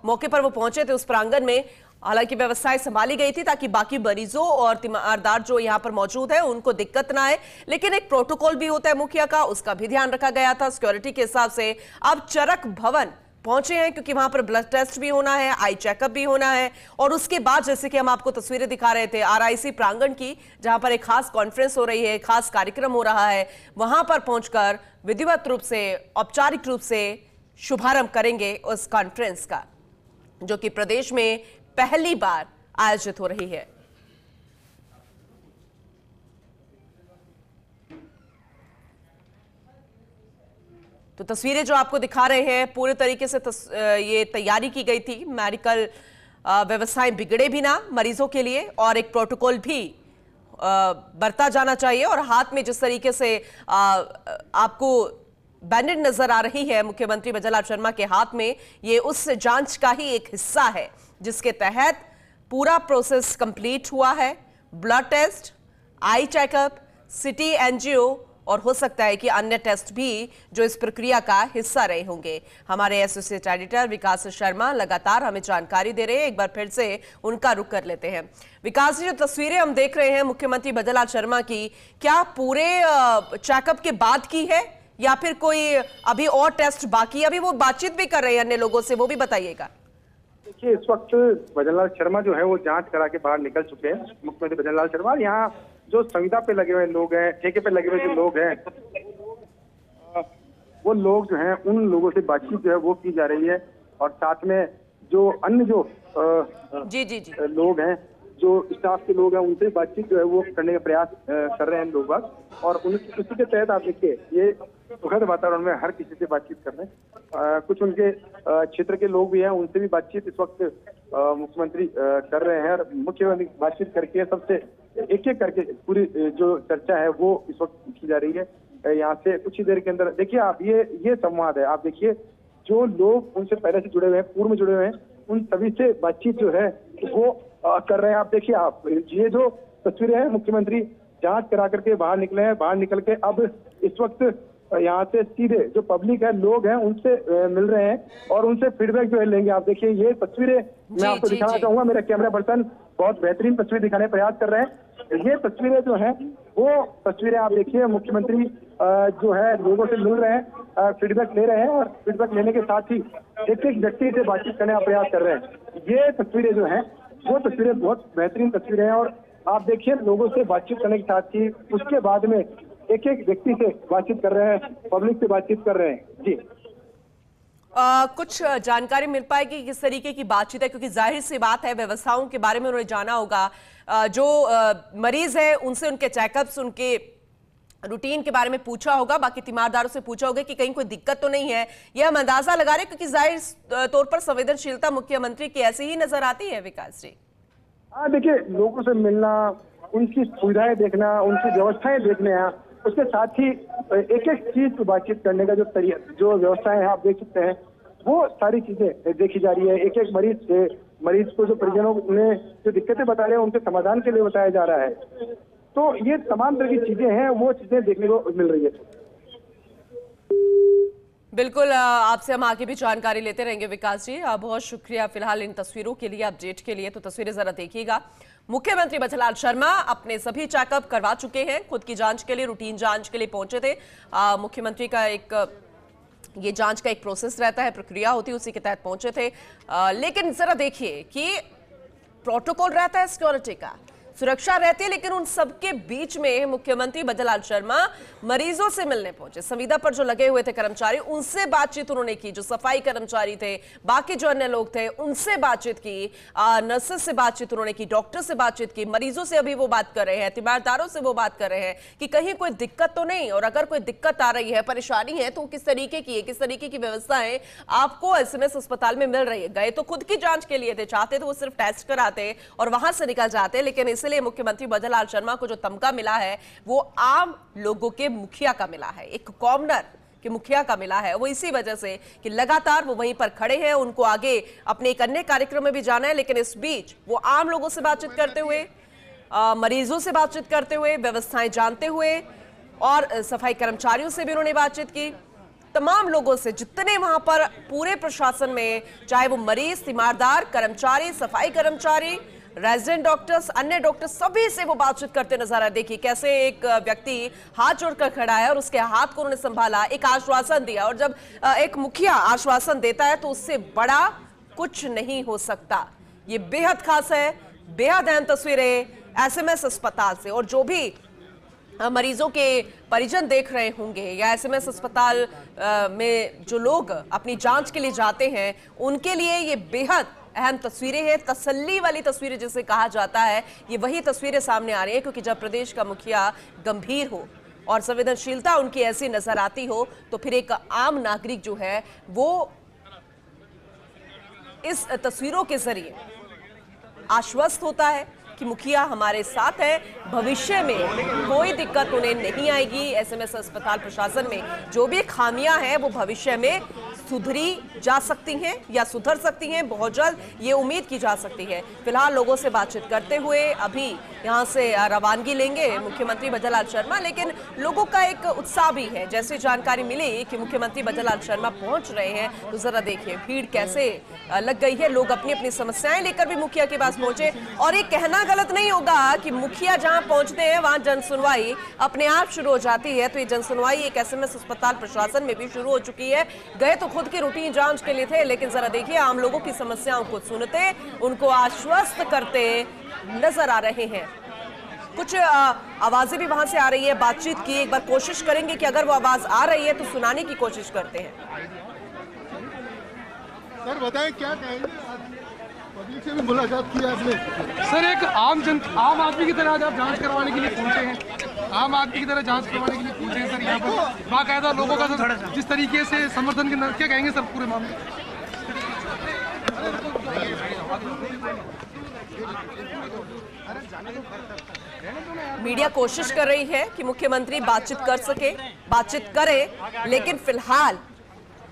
मौके पर वो पहुंचे थे उस प्रांगण में। हालांकि व्यवस्थाएं संभाली गई थी ताकि बाकी मरीजों और तीमारदार जो यहां पर मौजूद है उनको दिक्कत ना आए। लेकिन एक प्रोटोकॉल भी होता है मुखिया का, उसका भी ध्यान रखा गया था सिक्योरिटी के हिसाब से। अब चरक भवन पहुंचे हैं क्योंकि वहां पर ब्लड टेस्ट भी होना है, आई चेकअप भी होना है और उसके बाद जैसे कि हम आपको तस्वीरें दिखा रहे थे RIC प्रांगण की, जहां पर एक खास कॉन्फ्रेंस हो रही है, खास कार्यक्रम हो रहा है, वहां पर पहुंचकर विधिवत रूप से, औपचारिक रूप से शुभारंभ करेंगे उस कॉन्फ्रेंस का, जो कि प्रदेश में पहली बार आयोजित हो रही है। तो तस्वीरें जो आपको दिखा रहे हैं पूरे तरीके से ये तैयारी की गई थी। मेडिकल व्यवस्थाएं बिगड़े भी ना मरीजों के लिए और एक प्रोटोकॉल भी बरता जाना चाहिए। और हाथ में जिस तरीके से आपको बैंडेज नजर आ रही है मुख्यमंत्री भजनलाल शर्मा के हाथ में, ये उस जांच का ही एक हिस्सा है जिसके तहत पूरा प्रोसेस कंप्लीट हुआ है। Blood test, eye checkup, city NGO और हो सकता है कि अन्य टेस्ट भी जो इस प्रक्रिया का हिस्सा रहे होंगे। हमारे एसोसिएट एडिटर विकास शर्मा लगातार हमें जानकारी दे रहे हैं। एक बार फिर से उनका रुख कर लेते हैं। विकास जी, जो तस्वीरें हम देख रहे हैं मुख्यमंत्री भजनलाल शर्मा की, क्या पूरे चेकअप के बाद की है या फिर कोई अभी और टेस्ट बाकी? अभी वो बातचीत भी कर रहे हैं अन्य लोगों से, वो भी बताइएगा। देखिए, इस वक्त भजनलाल शर्मा जो है वो जांच करा के बाहर निकल चुके हैं। मुख्यमंत्री भजनलाल शर्मा, यहाँ जो संविदा पे लगे हुए लोग हैं, ठेके पे लगे हुए जो लोग हैं, वो लोग जो हैं उन लोगों से बातचीत जो है वो की जा रही है। और साथ में जो अन्य जो लोग हैं, जो स्टाफ के लोग हैं, उनसे बातचीत जो है वो करने का प्रयास कर रहे हैं लोग बात। और उसी के तहत आप देखिए, ये सुखद वातावरण में हर किसी से बातचीत कर रहे हैं। कुछ उनके क्षेत्र के लोग भी हैं, उनसे भी बातचीत इस वक्त मुख्यमंत्री कर रहे हैं। और मुख्यमंत्री बातचीत करके सबसे एक एक करके पूरी जो चर्चा है वो इस वक्त की जा रही है। यहाँ से कुछ ही देर के अंदर देखिए आप, ये संवाद है। आप देखिए, जो लोग उनसे पहले से जुड़े हुए हैं, पूर्व में जुड़े हुए हैं, उन सभी से बातचीत जो है वो कर रहे हैं। आप देखिए, आप ये जो तस्वीरें हैं, मुख्यमंत्री जांच करा करके बाहर निकले हैं। बाहर निकल के अब इस वक्त यहाँ से सीधे जो पब्लिक है, लोग हैं, उनसे मिल रहे हैं और उनसे फीडबैक जो है लेंगे। आप देखिए ये तस्वीरें मैं आपको दिखाना चाहूंगा, मेरा कैमरा पर्सन बहुत बेहतरीन तस्वीर दिखाने का प्रयास कर रहे हैं। ये तस्वीरें जो हैं वो तस्वीरें आप देखिए, मुख्यमंत्री जो है लोगों से मिल रहे हैं, फीडबैक ले रहे हैं और फीडबैक लेने के साथ ही एक एक व्यक्ति से बातचीत करने का प्रयास कर रहे हैं। ये तस्वीरें जो हैं वो तस्वीरें बहुत बेहतरीन तस्वीरें हैं और आप देखिए लोगों से बातचीत करने के साथ ही उसके बाद में एक एक व्यक्ति से बातचीत कर रहे हैं, पब्लिक से बातचीत कर रहे हैं। जी कुछ जानकारी मिल पाएगी किस तरीके की बातचीत है, क्योंकि जाहिर सी बात है व्यवस्थाओं के बारे में उन्होंने जाना होगा, जो मरीज है उनसे उनके चेकअप्स, उनके रूटीन के बारे में पूछा होगा, बाकी तीमारदारों से पूछा होगा कि कहीं कोई दिक्कत तो नहीं है। यह हम अंदाजा लगा रहे हैं क्योंकि जाहिर तौर पर संवेदनशीलता मुख्यमंत्री की ऐसी ही नजर आती है। विकास जी, हाँ देखिए, लोगों से मिलना, उनकी सुविधाएं देखना, उनकी व्यवस्थाएं देखने, उसके साथ ही एक एक चीज की बातचीत करने का जो व्यवस्थाएं हैं आप देख सकते हैं, वो सारी चीजें देखी जा रही है। एक एक मरीज को जो परिजनों ने जो दिक्कतें बता रहे हैं उनके समाधान के लिए बताया जा रहा है। तो ये तमाम तरह की चीजें हैं, वो चीजें देखने को मिल रही है। बिल्कुल, आपसे हम आगे भी जानकारी लेते रहेंगे विकास जी। बहुत शुक्रिया फिलहाल इन तस्वीरों के लिए, अपडेट के लिए। तो तस्वीरें जरा देखिएगा। मुख्यमंत्री भजनलाल शर्मा अपने सभी चेकअप करवा चुके हैं, खुद की जांच के लिए, रूटीन जांच के लिए पहुंचे थे। मुख्यमंत्री का ये जांच का एक प्रोसेस रहता है, प्रक्रिया होती है, उसी के तहत पहुंचे थे। लेकिन जरा देखिए कि प्रोटोकॉल रहता है सिक्योरिटी का, सुरक्षा रहती है, लेकिन उन सबके बीच में मुख्यमंत्री भजनलाल शर्मा मरीजों से मिलने पहुंचे। संविदा पर जो लगे हुए थे कर्मचारी, उनसे बातचीत उन्होंने की। जो सफाई कर्मचारी थे, बाकी जो अन्य लोग थे, उनसे बातचीत की, नर्सेस से बातचीत उन्होंने की, डॉक्टर से बातचीत की, मरीजों से अभी वो बात कर रहे हैं, तीमारदारों से वो बात कर रहे हैं कि कहीं कोई दिक्कत तो नहीं, और अगर कोई दिक्कत आ रही है, परेशानी है, तो किस तरीके की है, किस तरीके की व्यवस्थाएं आपको एसएमएस अस्पताल में मिल रही है। गए तो खुद की जांच के लिए थे, चाहते तो वो सिर्फ टेस्ट कराते और वहां से निकल जाते, लेकिन इसलिए मुख्यमंत्री भजनलाल शर्मा को जो तमगा मिला है वो आम लोगों के मुखिया का मिला है, एक कॉमनर के मुखिया का मिला है। वो इसी वजह से कि लगातार वो वहीं पर खड़े हैं, उनको आगे अपने एक अन्य कार्यक्रम में भी जाना है, लेकिन इस बीच वो आम लोगों से बातचीत करते हुए, मरीजों से बातचीत करते हुए, व्यवस्थाएं जानते हुए और सफाई कर्मचारियों से भी उन्होंने बातचीत की। तमाम लोगों से, जितने वहां पर पूरे प्रशासन में, चाहे वो मरीज, तीमारदार, कर्मचारी, सफाई कर्मचारी, रेजिडेंट डॉक्टर्स, अन्य डॉक्टर्स, सभी से वो बातचीत करते नजर आए। देखिए कैसे एक व्यक्ति हाथ जोड़कर खड़ा है और उसके हाथ को उन्होंने संभाला, एक आश्वासन दिया, और जब एक मुखिया आश्वासन देता है तो उससे बड़ा कुछ नहीं हो सकता। ये बेहद खास है, बेहद अहम तस्वीरें एसएमएस अस्पताल से। और जो भी मरीजों के परिजन देख रहे होंगे या एसएमएस अस्पताल में जो लोग अपनी जांच के लिए जाते हैं, उनके लिए ये बेहद अहम तस्वीरें हैं, तसल्ली वाली तस्वीरें जिसे कहा जाता है। ये वही तस्वीरें सामने आ रही हैं, क्योंकि जब प्रदेश का मुखिया गंभीर हो और संवेदनशीलता उनकी ऐसी नजर आती हो, तो फिर एक आम नागरिक जो है वो इस तस्वीरों के जरिए आश्वस्त होता है कि मुखिया हमारे साथ है, भविष्य में कोई दिक्कत उन्हें नहीं आएगी। एसएमएस अस्पताल प्रशासन में जो भी खामियां हैं वो भविष्य में सुधरी जा सकती हैं या सुधर सकती हैं, बहुत जल्द ये उम्मीद की जा सकती है। फिलहाल लोगों से बातचीत करते हुए अभी यहाँ से रवानगी लेंगे मुख्यमंत्री भजनलाल शर्मा, लेकिन लोगों का एक उत्साह भी है। जैसे जानकारी मिली कि मुख्यमंत्री भजनलाल शर्मा पहुंच रहे हैं, तो जरा देखिए भीड़ कैसे लग गई है। लोग अपनी अपनी समस्याएं लेकर भी मुखिया के पास पहुंचे, और ये कहना गलत नहीं होगा कि मुखिया जहां पहुंचते हैं वहां जन सुनवाई अपने आप शुरू हो जाती है। तो ये जन सुनवाई एक एसएमएस अस्पताल प्रशासन में भी शुरू हो चुकी है। गए तो खुद की रूटीन जांच के लिए थे, लेकिन जरा देखिए आम लोगों की समस्याओं को सुनते, उनको आश्वस्त करते नजर आ रहे हैं। कुछ आवाजें भी वहां से आ रही है, बातचीत की एक बार कोशिश करेंगे कि अगर वो आवाज आ रही है तो सुनाने की कोशिश करते हैं। सर बताएं क्या कहेंगे, पब्लिक से भी मुलाकात की आपने? सर एक आम आदमी की तरह आज आप जांच करवाने के लिए पहुंचे हैं, आम आदमी की तरह जांच करवाने के लिए पहुंचे हैं सर यहाँ पर बाकायदा लोगों का सर जिस तरीके से समर्थन के, क्या कहेंगे सर पूरे मामले? मीडिया कोशिश कर रही है कि मुख्यमंत्री बातचीत कर सके, बातचीत करे, लेकिन फिलहाल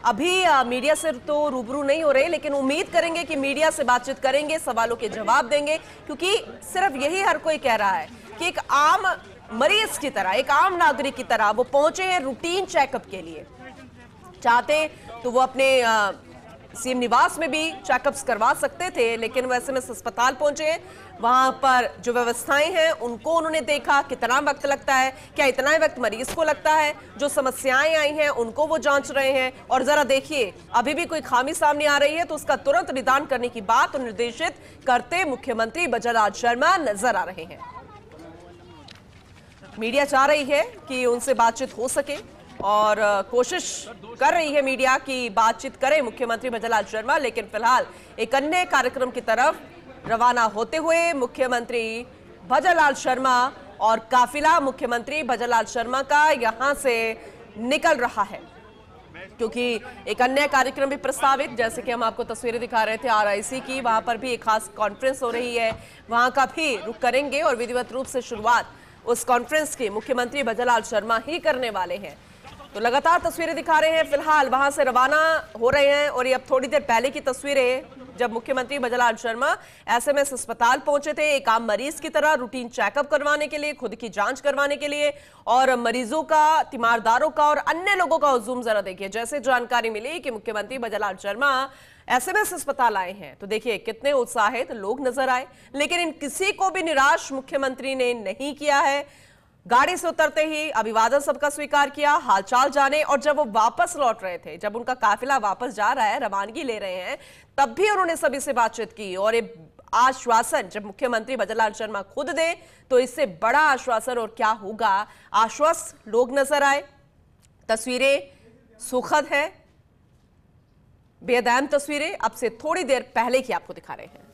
अभी मीडिया से तो रूबरू नहीं हो रहे, लेकिन उम्मीद करेंगे कि मीडिया से बातचीत करेंगे, सवालों के जवाब देंगे, क्योंकि सिर्फ यही हर कोई कह रहा है कि एक आम मरीज की तरह, एक आम नागरिक की तरह वो पहुंचे हैं रूटीन चेकअप के लिए। चाहते तो वो अपने सीएम निवास में भी चेकअप्स करवा सकते थे, लेकिन वो एसएमएस अस्पताल पहुंचे हैं। वहां पर जो व्यवस्थाएं हैं उनको उन्होंने देखा, कितना वक्त लगता है, क्या इतना ही वक्त मरीज को लगता है, जो समस्याएं आई हैं उनको वो जांच रहे हैं। और जरा देखिए, अभी भी कोई खामी सामने आ रही है तो उसका तुरंत निदान करने की बात निर्देशित करते मुख्यमंत्री भजनलाल शर्मा नजर आ रहे हैं। मीडिया चाह रही है कि उनसे बातचीत हो सके और कोशिश कर रही है मीडिया की बातचीत करे मुख्यमंत्री भजनलाल शर्मा, लेकिन फिलहाल एक अन्य कार्यक्रम की तरफ रवाना होते हुए मुख्यमंत्री भजनलाल शर्मा और काफिला मुख्यमंत्री भजनलाल शर्मा का यहां से निकल रहा है, क्योंकि एक अन्य कार्यक्रम भी प्रस्तावित, जैसे कि हम आपको तस्वीरें दिखा रहे थे आरआईसी की, वहां पर भी एक खास कॉन्फ्रेंस हो रही है, वहां का भी रुख करेंगे और विधिवत रूप से शुरुआत उस कॉन्फ्रेंस की मुख्यमंत्री भजनलाल शर्मा ही करने वाले हैं। तो लगातार तस्वीरें दिखा रहे हैं, फिलहाल वहां से रवाना हो रहे हैं। और ये अब थोड़ी देर पहले की तस्वीरें, जब मुख्यमंत्री भजनलाल शर्मा एसएमएस अस्पताल पहुंचे थे एक आम मरीज की तरह रूटीन चेकअप करवाने के लिए, खुद की जांच करवाने के लिए, और मरीजों का, तीमारदारों का और अन्य लोगों का हुजूम जरा देखिए। जैसे जानकारी मिली कि मुख्यमंत्री भजनलाल शर्मा एसएमएस अस्पताल आए हैं, तो देखिए कितने उत्साहित लोग नजर आए, लेकिन इन किसी को भी निराश मुख्यमंत्री ने नहीं किया है। गाड़ी से उतरते ही अभिवादन सबका स्वीकार किया, हालचाल जाने, और जब वो वापस लौट रहे थे, जब उनका काफिला वापस जा रहा है, रवानगी ले रहे हैं, तब भी उन्होंने सभी से बातचीत की। और ये आश्वासन जब मुख्यमंत्री भजनलाल शर्मा खुद दे तो इससे बड़ा आश्वासन और क्या होगा। आश्वस्त लोग नजर आए, तस्वीरें सुखद है, बेहद अहम तस्वीरें अब से थोड़ी देर पहले की आपको दिखा रहे हैं।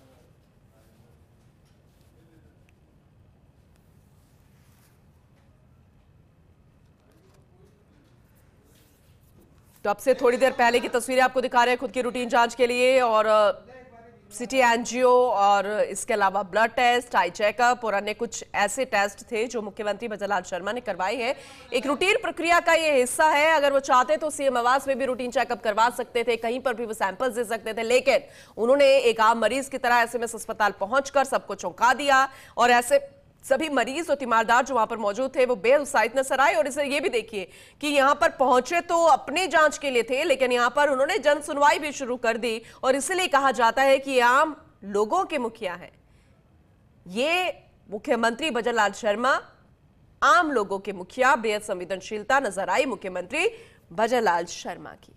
तो अब से थोड़ी देर पहले की तस्वीरें आपको दिखा रहे हैं खुद की रूटीन जांच के लिए, और सिटी एंजियो और इसके अलावा ब्लड टेस्ट, आई चेकअप और अन्य कुछ ऐसे टेस्ट थे जो मुख्यमंत्री भजनलाल शर्मा ने करवाए हैं। एक रूटीन प्रक्रिया का ये हिस्सा है। अगर वो चाहते तो सीएम आवास में भी रूटीन चेकअप करवा सकते थे, कहीं पर भी वो सैंपल्स दे सकते थे, लेकिन उन्होंने एक आम मरीज की तरह एसएमएस अस्पताल पहुंचकर सबको चौंका दिया। और ऐसे सभी मरीज और तीमारदार जो वहां पर मौजूद थे वो बेहद उत्साहित नजर आए। और इसे ये भी देखिए कि यहां पर पहुंचे तो अपनी जांच के लिए थे, लेकिन यहां पर उन्होंने जन सुनवाई भी शुरू कर दी। और इसलिए कहा जाता है कि आम लोगों के मुखिया हैं। ये मुख्यमंत्री भजनलाल शर्मा आम लोगों के मुखिया, बेहद संवेदनशीलता नजर आई मुख्यमंत्री भजनलाल शर्मा की।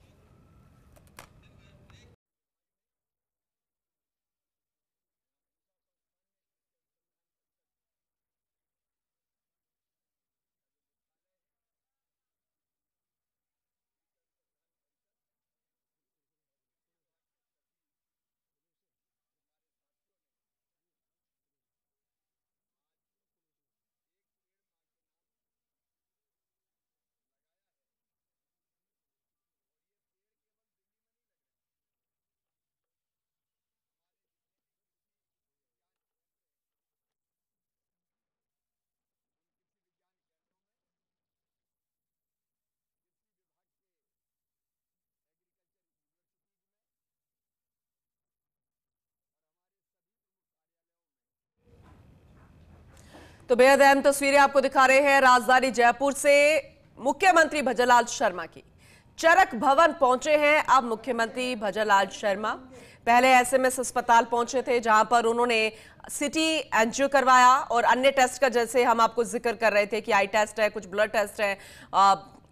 तो बेहद अहम तस्वीरें आपको दिखा रहे हैं राजधानी जयपुर से मुख्यमंत्री भजनलाल शर्मा की। चरक भवन पहुंचे हैं अब मुख्यमंत्री भजनलाल शर्मा। पहले एसएमएस अस्पताल पहुंचे थे जहां पर उन्होंने सिटी एंजियो करवाया और अन्य टेस्ट का, जैसे हम आपको जिक्र कर रहे थे कि आई टेस्ट है, कुछ ब्लड टेस्ट है,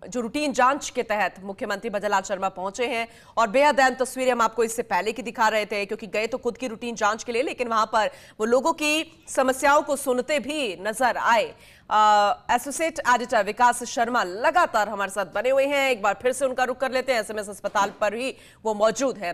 जो रूटीन जांच के तहत मुख्यमंत्री भजनलाल शर्मा पहुंचे हैं। और बेहद अहम तस्वीरें हम आपको इससे पहले की दिखा रहे थे, क्योंकि गए तो खुद की रूटीन जांच के लिए, लेकिन वहां पर वो लोगों की समस्याओं को सुनते भी नजर आए। एसोसिएट एडिटर विकास शर्मा लगातार हमारे साथ बने हुए हैं, एक बार फिर से उनका रुख कर लेते हैं। एसएमएस अस्पताल पर ही वो मौजूद है।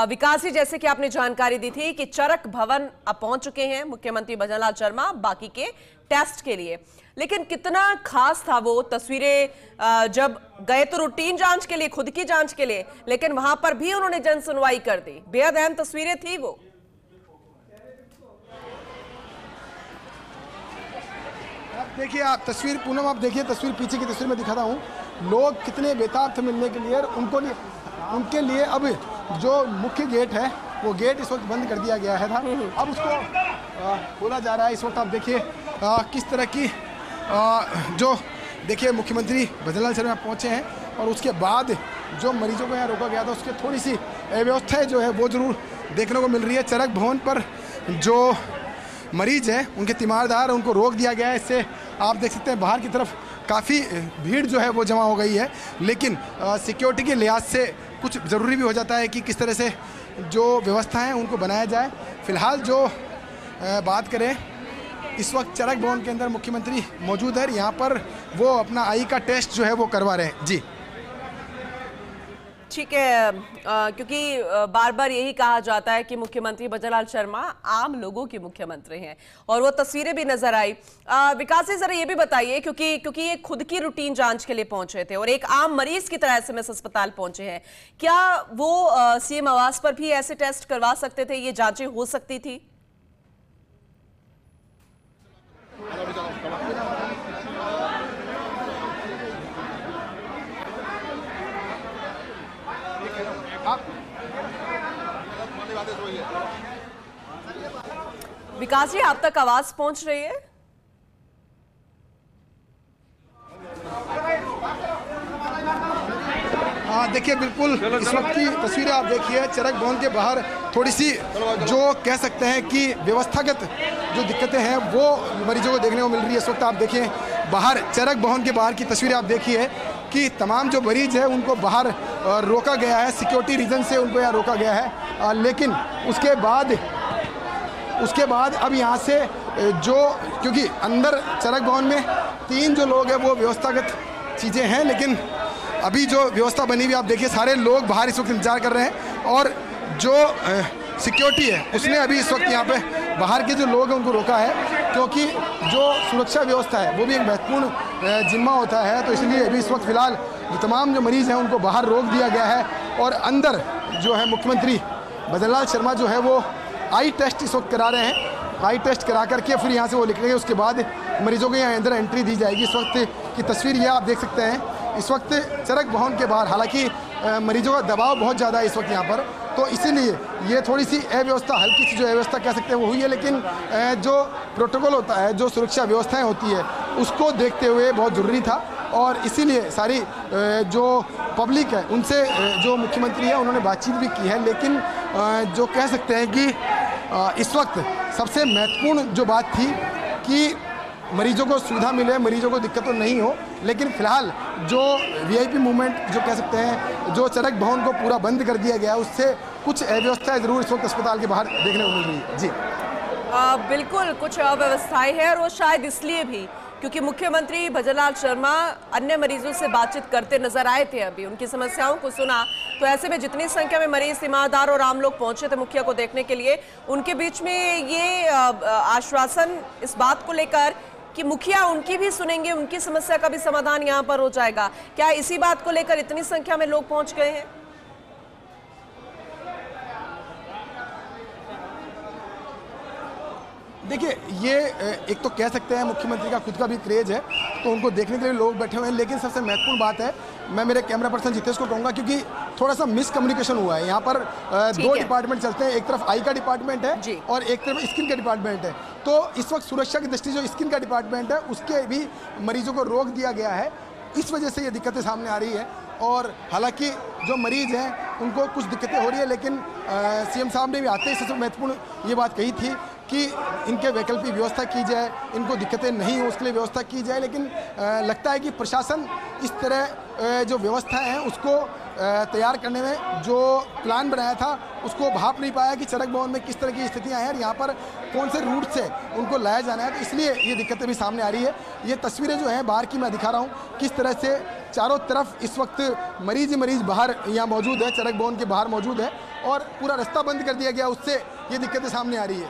विकास जी, जैसे कि आपने जानकारी दी थी कि चरक भवन अब पहुंच चुके हैं मुख्यमंत्री भजनलाल शर्मा बाकी के टेस्ट के लिए, लेकिन कितना खास था वो तस्वीरें। जब गए तो रूटीन जांच के लिए, खुद की जांच के लिए, लेकिन वहां पर भी उन्होंने जन सुनवाई कर दी। बेहद अहम तस्वीरें थी वो। देखिए आप तस्वीर, पूनम आप देखिए तस्वीर, पीछे की तस्वीर में दिखा रहा हूँ, लोग कितने बेताब थे मिलने के लिए। उनके लिए अब जो मुख्य गेट है वो गेट इस वक्त बंद कर दिया गया है था, अब उसको खोला जा रहा है। इस वक्त आप देखिए किस तरह की जो देखिए मुख्यमंत्री भजनलाल शर्मा पहुंचे हैं और उसके बाद जो मरीजों को यहाँ रोका गया था उसके थोड़ी सी अव्यवस्थाएं जो है वो ज़रूर देखने को मिल रही है। चरक भवन पर जो मरीज हैं उनके तीमारदार उनको रोक दिया गया है। इससे आप देख सकते हैं बाहर की तरफ काफ़ी भीड़ जो है वो जमा हो गई है, लेकिन सिक्योरिटी के लिहाज से कुछ ज़रूरी भी हो जाता है कि किस तरह से जो व्यवस्था है उनको बनाया जाए। फिलहाल जो बात करें, इस वक्त चरक भवन के अंदर मुख्यमंत्री मौजूद है। यहाँ पर वो अपना आई का टेस्ट जो है वो करवा रहे हैं। जी ठीक है, क्योंकि बार बार यही कहा जाता है कि मुख्यमंत्री भजनलाल शर्मा आम लोगों के मुख्यमंत्री हैं और वो तस्वीरें भी नजर आई। विकास जी जरा ये भी बताइए, क्योंकि ये खुद की रूटीन जांच के लिए पहुंचे थे और एक आम मरीज की तरह एसएमएस अस्पताल पहुंचे हैं, क्या वो सीएम आवास पर भी ऐसे टेस्ट करवा सकते थे? ये जांचें हो सकती थी? विकास जी आप तक आवाज पहुंच रही है? हाँ देखिए, बिल्कुल इस वक्त की तस्वीरें आप देखिए। चरक भवन के बाहर थोड़ी सी जो कह सकते हैं कि व्यवस्थागत जो दिक्कतें हैं वो मरीजों को देखने को मिल रही है। इस वक्त आप देखिए बाहर चरक भवन के बाहर की तस्वीरें आप देखिए कि तमाम जो मरीज है उनको बाहर रोका गया है, सिक्योरिटी रीजन से उनको यहाँ रोका गया है। लेकिन उसके बाद अब यहाँ से जो, क्योंकि अंदर चरक भवन में 3 जो लोग हैं वो व्यवस्थागत चीज़ें हैं, लेकिन अभी जो व्यवस्था बनी हुई आप देखिए सारे लोग बाहर इस वक्त इंतजार कर रहे हैं और जो सिक्योरिटी है उसने अभी इस वक्त यहाँ पे बाहर के जो लोग हैं उनको रोका है, क्योंकि जो सुरक्षा व्यवस्था है वो भी एक महत्वपूर्ण जिम्मा होता है। तो इसलिए अभी इस वक्त फिलहाल जो तमाम जो मरीज़ हैं उनको बाहर रोक दिया गया है और अंदर जो है मुख्यमंत्री भजनलाल शर्मा जो है वो आई टेस्ट इस वक्त करा रहे हैं। आई टेस्ट करा करके फिर यहाँ से वो निकलेंगे, उसके बाद मरीजों को यहाँ अंदर एंट्री दी जाएगी। इस वक्त की तस्वीर ये आप देख सकते हैं। इस वक्त चरक भवन के बाहर हालांकि मरीजों का दबाव बहुत ज़्यादा है इस वक्त यहाँ पर, तो इसीलिए ये थोड़ी सी अव्यवस्था, हल्की सी जो अव्यवस्था कह सकते हैं वो हुई है। लेकिन जो प्रोटोकॉल होता है, जो सुरक्षा व्यवस्थाएं होती है, उसको देखते हुए बहुत ज़रूरी था और इसीलिए सारी जो पब्लिक है उनसे जो मुख्यमंत्री है उन्होंने बातचीत भी की है। लेकिन जो कह सकते हैं कि इस वक्त सबसे महत्वपूर्ण जो बात थी कि मरीजों को सुविधा मिले, मरीजों को दिक्कत तो नहीं हो। लेकिन फिलहाल जो वीआईपी मूवमेंट जो कह सकते हैं, जो चरक भवन को पूरा बंद कर दिया गया, उससे कुछ अव्यवस्थाएं जरूर इस वक्त अस्पताल के बाहर देखने को मिल रही है। जी बिल्कुल कुछ अव्यवस्थाएं हैं और वो शायद इसलिए भी क्योंकि मुख्यमंत्री भजनलाल शर्मा अन्य मरीजों से बातचीत करते नजर आए थे, अभी उनकी समस्याओं को सुना। तो ऐसे में जितनी संख्या में मरीज, तीमारदार और आम लोग पहुंचे थे मुखिया को देखने के लिए, उनके बीच में ये आश्वासन इस बात को लेकर कि मुखिया उनकी भी सुनेंगे, उनकी समस्या का भी समाधान यहाँ पर हो जाएगा। क्या इसी बात को लेकर इतनी संख्या में लोग पहुंच गए हैं? देखिए, ये एक तो कह सकते हैं मुख्यमंत्री का खुद का भी क्रेज है, तो उनको देखने के लिए लोग बैठे हुए हैं। लेकिन सबसे महत्वपूर्ण बात है, मैं मेरे कैमरा पर्सन जितेश को कहूँगा, क्योंकि थोड़ा सा मिसकम्युनिकेशन हुआ है। यहाँ पर 2 डिपार्टमेंट चलते हैं, एक तरफ आई का डिपार्टमेंट है और एक तरफ स्किन का डिपार्टमेंट है। तो इस वक्त सुरक्षा की दृष्टि जो स्किन का डिपार्टमेंट है उसके भी मरीजों को रोक दिया गया है। इस वजह से ये दिक्कतें सामने आ रही है। और हालांकि जो मरीज हैं उनको कुछ दिक्कतें हो रही है, लेकिन सीएम साहब ने भी आते ही सबसे महत्वपूर्ण ये बात कही थी कि इनके वैकल्पिक व्यवस्था की जाए, इनको दिक्कतें नहीं हो उसके लिए व्यवस्था की जाए। लेकिन लगता है कि प्रशासन इस तरह जो व्यवस्था है उसको तैयार करने में जो प्लान बनाया था उसको भाप नहीं पाया कि चरक भवन में किस तरह की स्थितियां हैं और यहाँ पर कौन से रूट से उनको लाया जाना है। तो इसलिए ये दिक्कतें भी सामने आ रही है। ये तस्वीरें जो हैं बाहर की मैं दिखा रहा हूँ, किस तरह से चारों तरफ इस वक्त मरीज बाहर यहाँ मौजूद है, चरक भवन के बाहर मौजूद है और पूरा रास्ता बंद कर दिया गया, उससे ये दिक्कतें सामने आ रही है।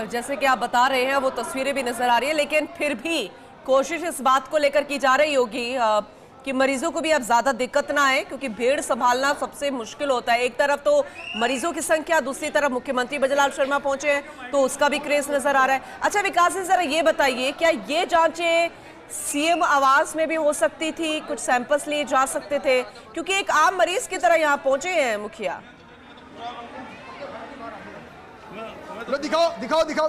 जैसे कि आप बता रहे हैं वो तस्वीरें भी नजर आ रही है, लेकिन फिर भी कोशिश इस बात को लेकर की जा रही होगी कि मरीजों को भी अब ज्यादा दिक्कत ना आए, क्योंकि भीड़ संभालना सबसे मुश्किल होता है। एक तरफ तो मरीजों की संख्या, दूसरी तरफ मुख्यमंत्री भजनलाल शर्मा पहुंचे हैं तो उसका भी क्रेज नजर आ रहा है। अच्छा विकास जी जरा ये बताइए, क्या ये जांचें सीएम आवास में भी हो सकती थी? कुछ सैंपल्स लिए जा सकते थे, क्योंकि एक आम मरीज की तरह यहाँ पहुंचे हैं मुखिया। दिखाओ दिखाओ दिखाओ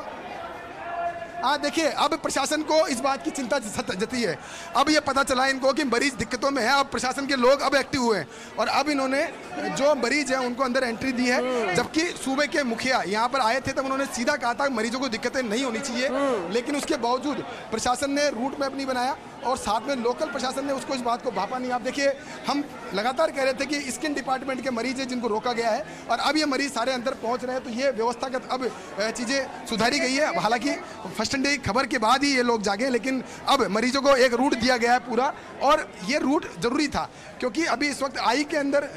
हाँ देखिए, अब प्रशासन को इस बात की चिंता जती है। अब ये पता चला इनको कि मरीज दिक्कतों में है। अब प्रशासन के लोग अब एक्टिव हुए हैं और अब इन्होंने जो मरीज है उनको अंदर एंट्री दी है। जबकि सूबे के मुखिया यहाँ पर आए थे तब उन्होंने सीधा कहा था मरीजों को दिक्कतें नहीं होनी चाहिए, लेकिन उसके बावजूद प्रशासन ने रूट मैप नहीं बनाया और साथ में लोकल प्रशासन ने उसको इस बात को भापा नहीं। आप देखिए, हम लगातार कह रहे थे कि स्किन डिपार्टमेंट के मरीज हैं जिनको रोका गया है और अब ये मरीज सारे अंदर पहुंच रहे हैं, तो ये व्यवस्थागत अब चीज़ें सुधारी गई है। हालांकि फर्स्ट डे की खबर के बाद ही ये लोग जागे, लेकिन अब मरीजों को एक रूट दिया गया है पूरा, और ये रूट जरूरी था क्योंकि अभी इस वक्त आई के अंदर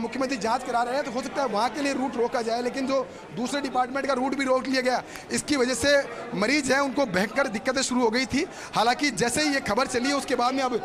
मुख्यमंत्री जांच करा रहे हैं, तो हो सकता है वहाँ के लिए रूट रोका जाए, लेकिन जो दूसरे डिपार्टमेंट का रूट भी रोक लिया गया। इसकी वजह से मरीज हैं उनको भयंकर दिक्कतें शुरू हो गई थी। हालांकि जैसे ही ये खबर चली है उसके बाद में अब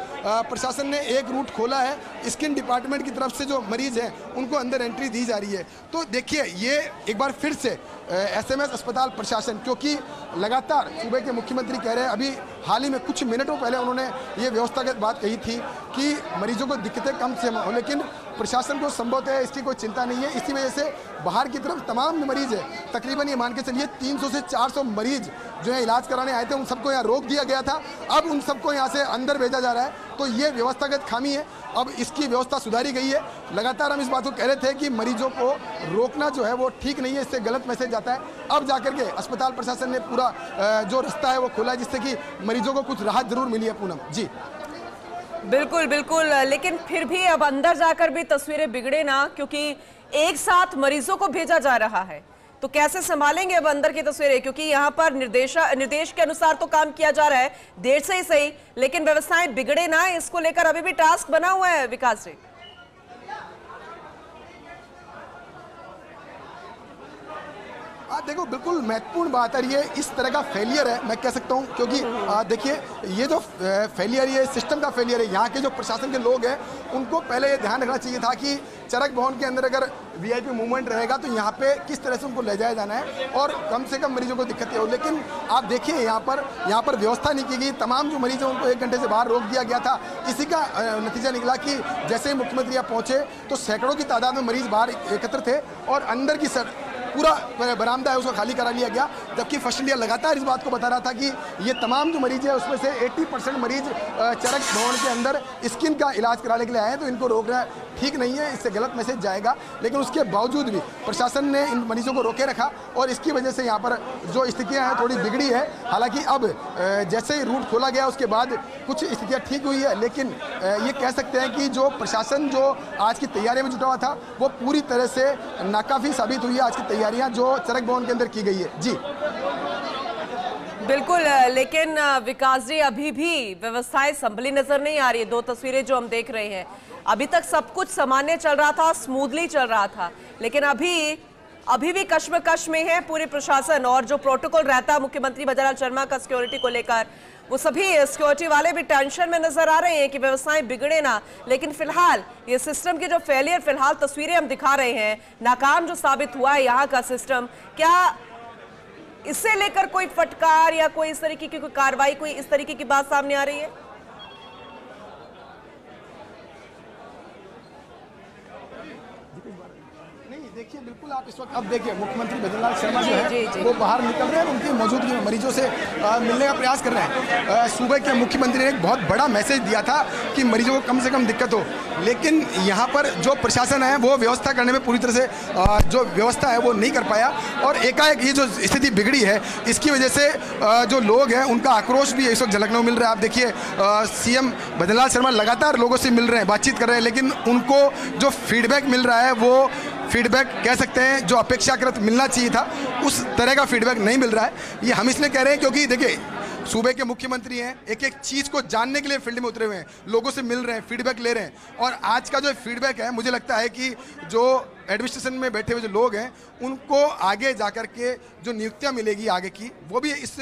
प्रशासन ने एक रूट खोला है, स्किन डिपार्टमेंट की तरफ से जो मरीज हैं उनको अंदर एंट्री दी जा रही है। तो देखिए, ये एक बार फिर से SMS अस्पताल प्रशासन, क्योंकि लगातार सूबे के मुख्यमंत्री कह रहे हैं, अभी हाल ही में कुछ मिनटों पहले उन्होंने ये व्यवस्थागत बात कही थी कि मरीजों को दिक्कतें कम से हो, लेकिन प्रशासन को संभवतः इसकी कोई चिंता नहीं है। इसी वजह से बाहर की तरफ तमाम मरीज है, तकरीबन ये मान के चलिए 300 से 400 मरीज जो है इलाज कराने आए थे, उन सबको यहाँ रोक दिया गया था। अब उन सबको यहाँ से अंदर भेजा जा रहा है, तो ये व्यवस्थागत खामी है। अब इसकी व्यवस्था सुधारी गई है। लगातार हम इस बात को कह रहे थे कि मरीजों को रोकना जो है वो ठीक नहीं है, इससे गलत मैसेज जाता है। अब जाकर के अस्पताल प्रशासन ने पूरा जो रास्ता है वो खोला है, जिससे कि मरीजों को कुछ राहत जरूर मिली है। पूनम जी, बिल्कुल बिल्कुल, लेकिन फिर भी अब अंदर जाकर भी तस्वीरें बिगड़े ना, क्योंकि एक साथ मरीजों को भेजा जा रहा है, तो कैसे संभालेंगे अब अंदर की तस्वीरें? क्योंकि यहाँ पर निर्देश के अनुसार तो काम किया जा रहा है, देर से ही सही, लेकिन व्यवस्थाएं बिगड़े ना, इसको लेकर अभी भी टास्क बना हुआ है विकास जी। देखो, बिल्कुल महत्वपूर्ण बात है ये, इस तरह का फेलियर है मैं कह सकता हूँ, क्योंकि देखिए ये जो फेलियर, ये सिस्टम का फेलियर है। यहाँ के जो प्रशासन के लोग हैं उनको पहले ये ध्यान रखना चाहिए था कि चरक भवन के अंदर अगर VIP मूवमेंट रहेगा तो यहाँ पे किस तरह से उनको ले जाया जाना है और कम से कम मरीजों को दिक्कतें हो। लेकिन आप देखिए यहाँ पर व्यवस्था नहीं की गई। तमाम जो मरीज हैं उनको 1 घंटे से बाहर रोक दिया गया था। इसी का नतीजा निकला कि जैसे ही मुख्यमंत्री यहाँ पहुँचे तो सैकड़ों की तादाद में मरीज बाहर एकत्र थे और अंदर की पूरा बरामदा है उसको खाली करा लिया गया। जबकि फर्स्ट इंडिया लगातार इस बात को बता रहा था कि ये तमाम जो मरीज है उसमें से 80% मरीज चरक भवन के अंदर स्किन का इलाज कराने के लिए आए हैं, तो इनको रोकना ठीक नहीं है, इससे गलत मैसेज जाएगा। लेकिन उसके बावजूद भी प्रशासन ने इन मरीजों को रोके रखा और इसकी वजह से यहाँ पर जो स्थितियाँ हैं थोड़ी बिगड़ी है। हालांकि अब जैसे ही रूट खोला गया उसके बाद कुछ स्थितियाँ ठीक हुई है, लेकिन ये कह सकते हैं कि जो प्रशासन जो आज की तैयारी में जुटा हुआ था वो पूरी तरह से नाकाफी साबित हुई है। आज की तैयारियां जो चरक भवन के अंदर की गई है। जी बिल्कुल, लेकिन विकास जी अभी भी व्यवस्थाएं संभली नजर नहीं आ रही है। 2 तस्वीरें जो हम देख रहे हैं, अभी तक सब कुछ सामान्य चल रहा था, स्मूथली चल रहा था, लेकिन अभी भी कश्मकश में है पूरे प्रशासन। और जो प्रोटोकॉल रहता मुख्यमंत्री भजनलाल शर्मा का सिक्योरिटी को लेकर, वो सभी सिक्योरिटी वाले भी टेंशन में नजर आ रहे हैं कि व्यवस्थाएं बिगड़े ना। लेकिन फिलहाल ये सिस्टम की जो फेलियर, फिलहाल तस्वीरें हम दिखा रहे हैं, नाकाम जो साबित हुआ है यहाँ का सिस्टम, क्या इससे लेकर कोई फटकार या कोई इस तरीके की कोई कार्रवाई, कोई इस तरीके की बात सामने आ रही है? देखिए, बिल्कुल आप इस वक्त अब देखिए मुख्यमंत्री भजनलाल शर्मा जो है वो बाहर निकल रहे हैं, उनकी मौजूदगी में मरीजों से मिलने का प्रयास कर रहे हैं। सूबे के मुख्यमंत्री ने एक बहुत बड़ा मैसेज दिया था कि मरीजों को कम से कम दिक्कत हो, लेकिन यहाँ पर जो प्रशासन है वो व्यवस्था करने में पूरी तरह से जो व्यवस्था है वो नहीं कर पाया और एकाएक ये जो स्थिति बिगड़ी है इसकी वजह से जो लोग हैं उनका आक्रोश भी इस वक्त झलकने को मिल रहा है। आप देखिए, CM भजनलाल शर्मा लगातार लोगों से मिल रहे हैं, बातचीत कर रहे हैं, लेकिन उनको जो फीडबैक मिल रहा है वो फीडबैक कह सकते हैं जो अपेक्षाकृत मिलना चाहिए था, उस तरह का फीडबैक नहीं मिल रहा है। ये हम इसलिए कह रहे हैं क्योंकि देखिए सूबे के मुख्यमंत्री हैं, एक एक चीज़ को जानने के लिए फील्ड में उतरे हुए हैं, लोगों से मिल रहे हैं, फीडबैक ले रहे हैं। और आज का जो फीडबैक है, मुझे लगता है कि जो एडमिनिस्ट्रेशन में बैठे हुए जो लोग हैं उनको आगे जाकर के जो नियुक्तियां मिलेगी आगे की, वो भी इस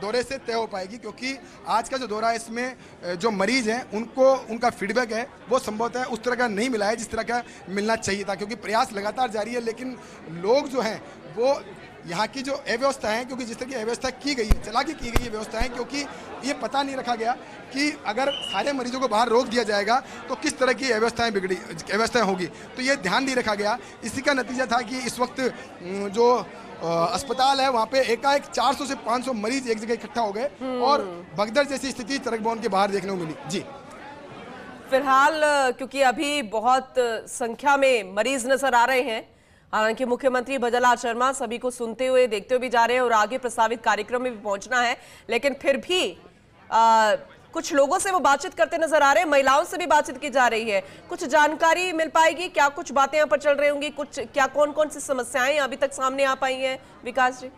दौरे से तय हो पाएगी। क्योंकि आज का जो दौरा है इसमें जो मरीज हैं उनको उनका फीडबैक है वो संभवतः उस तरह का नहीं मिला है जिस तरह का मिलना चाहिए था। क्योंकि प्रयास लगातार जारी है, लेकिन लोग जो हैं वो यहाँ की जो अव्यवस्था है, क्योंकि जिस तरह की अव्यवस्था की गई है, चला के की गई है व्यवस्थाएं, क्योंकि ये पता नहीं रखा गया कि अगर सारे मरीजों को बाहर रोक दिया जाएगा तो किस तरह की व्यवस्थाएं होगी, तो ये ध्यान नहीं रखा गया। इसी का नतीजा था कि इस वक्त जो अस्पताल है वहाँ पे एकाएक 400 से 500 मरीज एक जगह इकट्ठा हो गए और भगदड़ जैसी स्थिति चरक भवन के बाहर देखने को मिली। जी फिलहाल क्योंकि अभी बहुत संख्या में मरीज नजर आ रहे हैं, हालांकि मुख्यमंत्री भजनलाल शर्मा सभी को सुनते हुए देखते हुए भी जा रहे हैं और आगे प्रस्तावित कार्यक्रम में भी पहुंचना है, लेकिन फिर भी कुछ लोगों से वो बातचीत करते नजर आ रहे हैं, महिलाओं से भी बातचीत की जा रही है। कुछ जानकारी मिल पाएगी क्या? कुछ बातें यहाँ पर चल रही होंगी, कुछ क्या कौन कौन सी समस्याएं अभी तक सामने आ पाई हैं? विकास जी,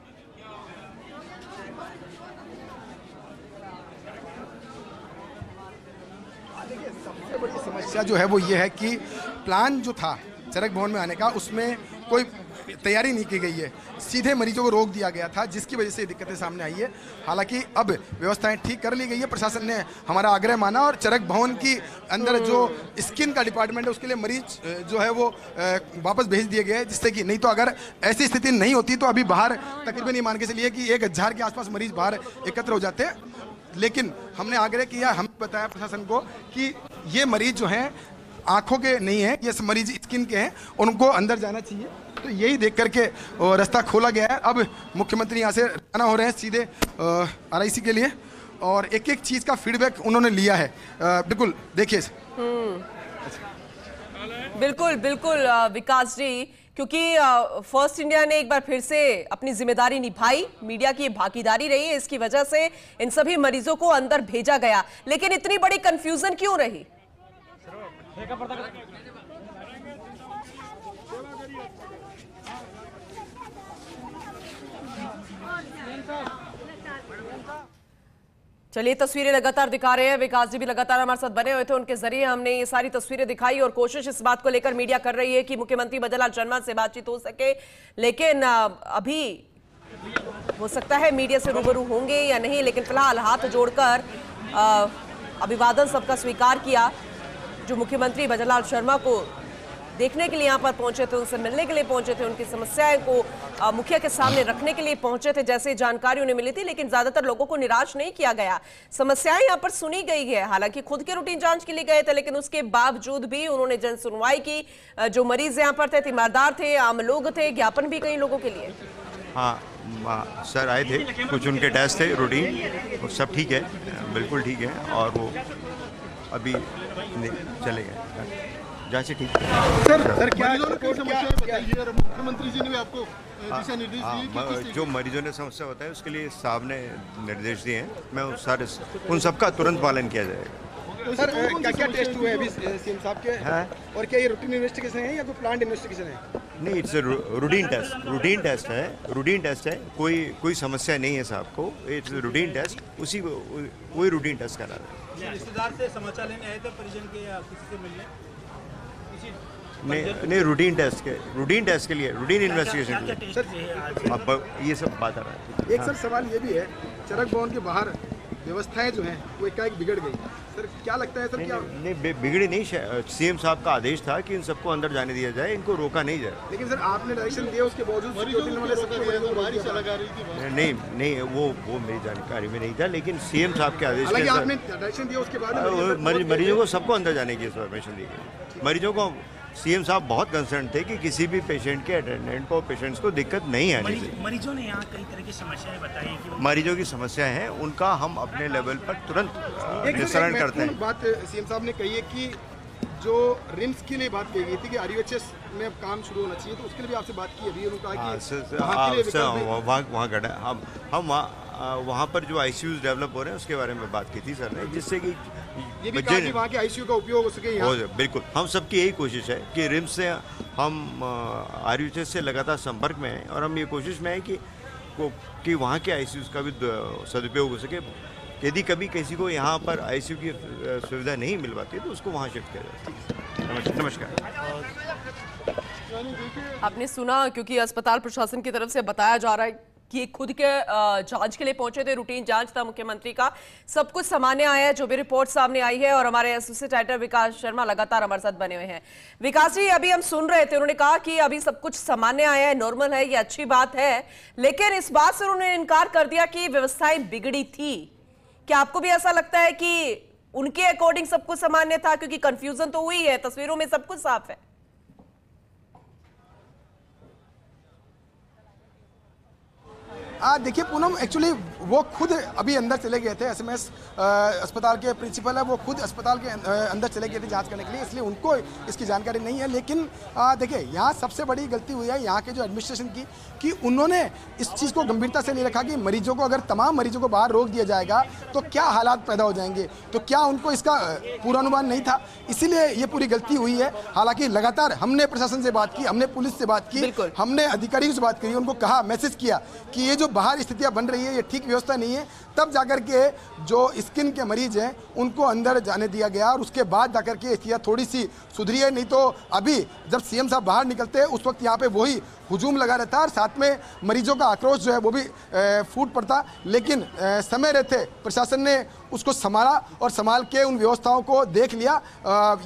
सबसे बड़ी समस्या जो है वो ये है कि प्लान जो था चरक भवन में आने का, उसमें कोई तैयारी नहीं की गई है, सीधे मरीजों को रोक दिया गया था, जिसकी वजह से दिक्कतें सामने आई है। हालांकि अब व्यवस्थाएं ठीक कर ली गई है, प्रशासन ने हमारा आग्रह माना और चरक भवन की अंदर जो स्किन का डिपार्टमेंट है उसके लिए मरीज जो है वो वापस भेज दिए गए, जिससे कि नहीं तो अगर ऐसी स्थिति नहीं होती तो अभी बाहर तकरीबन ये मान के चलिए कि 1000 के आसपास मरीज बाहर एकत्र हो जाते। लेकिन हमने आग्रह किया, हमने बताया प्रशासन को कि ये मरीज जो हैं आंखों के नहीं हैं, ये मरीज स्किन के हैं, उनको अंदर जाना चाहिए। तो यही देख करके रास्ता खोला गया है। अब मुख्यमंत्री यहाँ से रवाना हो रहे हैं सीधे RIC के लिए और एक एक चीज़ का फीडबैक उन्होंने लिया है। बिल्कुल देखिए। बिल्कुल बिल्कुल विकास जी, क्योंकि फर्स्ट इंडिया ने एक बार फिर से अपनी जिम्मेदारी निभाई, मीडिया की भागीदारी रही है, इसकी वजह से इन सभी मरीजों को अंदर भेजा गया। लेकिन इतनी बड़ी कंफ्यूजन क्यों रही? चलिए, तस्वीरें लगातार दिखा रहे हैं, विकास जी भी लगातार हमारे साथ बने हुए थे, उनके जरिए हमने ये सारी तस्वीरें दिखाई और कोशिश इस बात को लेकर मीडिया कर रही है कि मुख्यमंत्री भजनलाल शर्मा से बातचीत हो सके, लेकिन अभी हो सकता है मीडिया से रूबरू होंगे या नहीं। लेकिन फिलहाल हाथ जोड़कर अभिवादन सबका स्वीकार किया। जो मुख्यमंत्री भजनलाल शर्मा को देखने के लिए यहाँ पर पहुंचे थे, उनसे मिलने के लिए पहुंचे थे, उनकी समस्याएं को मुखिया के सामने रखने के लिए पहुंचे थे, जैसे जानकारी उन्हें मिली थी। लेकिन ज्यादातर लोगों को निराश नहीं किया गया, समस्याएं यहाँ पर सुनी गई है। हालांकि खुद के रूटीन जांच के लिए गए थे, लेकिन उसके बावजूद भी उन्होंने जन सुनवाई की। जो मरीज यहाँ पर थे, तीमारदार थे, आम लोग थे, ज्ञापन भी कई लोगों के लिए। हाँ सर आए थे, कुछ उनके टेस्ट थे रूटीन, सब ठीक है, बिल्कुल ठीक है, और वो अभी चले गए जांच ठीक है। सर क्या मुख्यमंत्री जी ने भी आपको दिशा निर्देश दिए? जो मरीजों ने समस्या बताई उसके लिए साहब ने निर्देश दिए हैं, मैं उन सबका तुरंत पालन किया जाएगा। सर क्या क्या टेस्ट हुए अभी CM साहब के हैं? और क्या ये रूटीन इन्वेस्टिगेशन है या कोई प्लांट इन्वेस्टिगेशन है? नहीं, इट्स रूटीन टेस्ट है, कोई समस्या नहीं है साहब को, इट्स रूटीन टेस्ट, वही रूटीन टेस्ट करा रहे हैं। रिश्तेदार से समाचार लेने आए थे परिजन के या किसी से मिलने? नहीं, रूटीन टेस्ट के लिए, रूटीन इन्वेस्टिगेशन के लिए अब ये सब बात आ रहा है। एक सर सवाल ये भी है, चरक भवन के बाहर व्यवस्थाएं जो हैं वो एकाएक बिगड़ गई, सर क्या लगता है सर? क्या नहीं बिगड़ी नहीं, CM साहब का आदेश था कि इन सबको अंदर जाने दिया जाए, इनको रोका नहीं जाए। लेकिन सर आपने डायरेक्शन दिया, उसके बावजूद नहीं वो मेरी जानकारी में नहीं था, लेकिन CM साहब के आदेश के आपने डायरेक्शन दिया उसके बाद मरीजों को सबको अंदर जाने की परमिशन दी गई। मरीजों को CM साहब बहुत कंसर्न थे कि किसी भी पेशेंट के अटेंडेंट को, पेशेंट्स को दिक्कत नहीं आनी चाहिए। मरीजों ने यहाँ कई तरह की समस्याएं बताई कि मरीजों की समस्याएं हैं, उनका हम अपने लेवल पर तुरंत निस्तारण करते हैं। बात CM साहब ने कही है कि जो रिम्स के लिए बात कही गई थी कि RUHS में अब काम शुरू होना चाहिए, तो उसके लिए भी आपसे बात की अभी, उन्होंने कहा कि हम वहाँ पर जो ICUs डेवलप हो रहे हैं उसके बारे में बात की थी सर ने, जिससे कि ये भी कहा कि वहाँ के ICU का उपयोग हो सके यहाँ। बिल्कुल, हम सबकी यही कोशिश है कि रिम्स से हम RUHS से लगातार संपर्क में हैं और हम ये कोशिश में हैं कि वहाँ के ICUs का भी सदुपयोग हो सके। यदि कभी किसी को यहाँ पर ICU की सुविधा नहीं मिल पाती तो उसको वहाँ शिफ्ट किया जाए। नमस्कार। आपने सुना, क्योंकि अस्पताल प्रशासन की तरफ से बताया जा रहा है कि खुद के जांच के लिए पहुंचे थे, रूटीन जांच था मुख्यमंत्री का, सब कुछ सामान्य आया है जो भी रिपोर्ट सामने आई है। और हमारे एसोसिएट एडिटर विकास शर्मा लगातार हमारे साथ बने हुए हैं। विकास जी, अभी हम सुन रहे थे, उन्होंने कहा कि अभी सब कुछ सामान्य आया है, नॉर्मल है, ये अच्छी बात है, लेकिन इस बात से उन्होंने इनकार कर दिया कि व्यवस्थाएं बिगड़ी थी। क्या आपको भी ऐसा लगता है कि उनके अकॉर्डिंग सब कुछ सामान्य था? क्योंकि कंफ्यूजन तो हुई है, तस्वीरों में सब कुछ साफ है। देखिए पूनम, एक्चुअली वो खुद अभी अंदर चले गए थे। एसएमएस अस्पताल के प्रिंसिपल है, वो खुद अस्पताल के अंदर चले गए थे जांच करने के लिए, इसलिए उनको इसकी जानकारी नहीं है। लेकिन देखिए, यहाँ सबसे बड़ी गलती हुई है यहाँ के जो एडमिनिस्ट्रेशन की, कि उन्होंने इस चीज़ को गंभीरता से नहीं रखा कि मरीजों को, अगर तमाम मरीजों को बाहर रोक दिया जाएगा तो क्या हालात पैदा हो जाएंगे। तो क्या उनको इसका पूर्वानुमान नहीं था? इसीलिए ये पूरी गलती हुई है। हालांकि लगातार हमने प्रशासन से बात की, हमने पुलिस से बात की, हमने अधिकारियों से बात करी, उनको कहा, मैसेज किया कि ये जो बाहर स्थितियां बन रही है ये ठीक व्यवस्था नहीं है। तब जाकर के जो स्किन के मरीज हैं उनको अंदर जाने दिया गया और उसके बाद जाकर के स्थितियां थोड़ी सी सुधरी है। नहीं तो अभी जब सीएम साहब बाहर निकलते हैं उस वक्त यहाँ पे वही हुजूम लगा रहता है और साथ में मरीजों का आक्रोश जो है वो भी फूट पड़ता। लेकिन समय रहते प्रशासन ने उसको संभाला और संभाल के उन व्यवस्थाओं को देख लिया।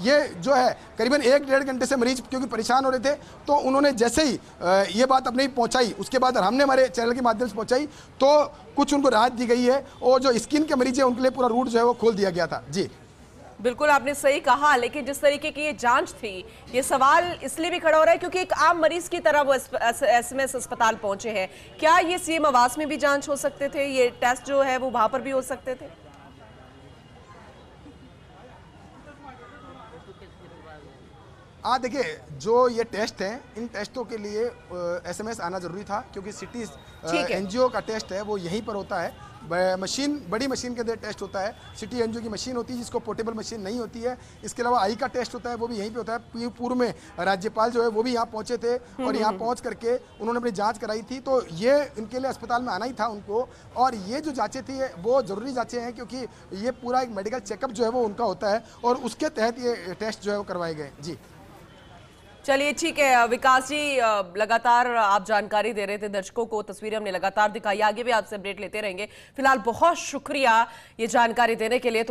ये जो है करीबन 1-1.5 घंटे से मरीज क्योंकि परेशान हो रहे थे, तो उन्होंने जैसे ही ये बात अपने पहुंचाई, उसके बाद हमने हमारे चैनल के माध्यम से पहुंचाई तो कुछ उनको राहत दी गई है और जो स्किन के मरीज है उनके लिए पूरा रूट जो है वो खोल दिया गया था। जी बिल्कुल, आपने सही कहा। लेकिन जिस तरीके की ये जांच थी, ये सवाल इसलिए भी खड़ा हो रहा है क्योंकि एक आम मरीज की तरह वो एसएमएस अस्पताल पहुंचे हैं। क्या ये सीएम आवास में भी जांच हो सकते थे? ये टेस्ट जो है वो वहां पर भी हो सकते थे? देखिए, जो ये टेस्ट हैं, इन टेस्टों के लिए एसएमएस आना जरूरी था क्योंकि सिटी एनजीओ का टेस्ट है वो यहीं पर होता है। मशीन, बड़ी मशीन के अंदर टेस्ट होता है। सिटी एनजीओ की मशीन होती है जिसको पोर्टेबल मशीन नहीं होती है। इसके अलावा आई का टेस्ट होता है, वो भी यहीं पे होता है। पूर्व में राज्यपाल जो है वो भी यहाँ पहुँचे थे और यहाँ पहुँच करके उन्होंने अपनी जाँच कराई थी। तो ये इनके लिए अस्पताल में आना ही था उनको। और ये जो जाँचें थी वो ज़रूरी जाँचें हैं क्योंकि ये पूरा एक मेडिकल चेकअप जो है वो उनका होता है और उसके तहत ये टेस्ट जो है वो करवाए गए। जी चलिए, ठीक है विकास जी, लगातार आप जानकारी दे रहे थे दर्शकों को, तस्वीरें हमने लगातार दिखाई, आगे भी आपसे अपडेट लेते रहेंगे। फिलहाल बहुत शुक्रिया ये जानकारी देने के लिए।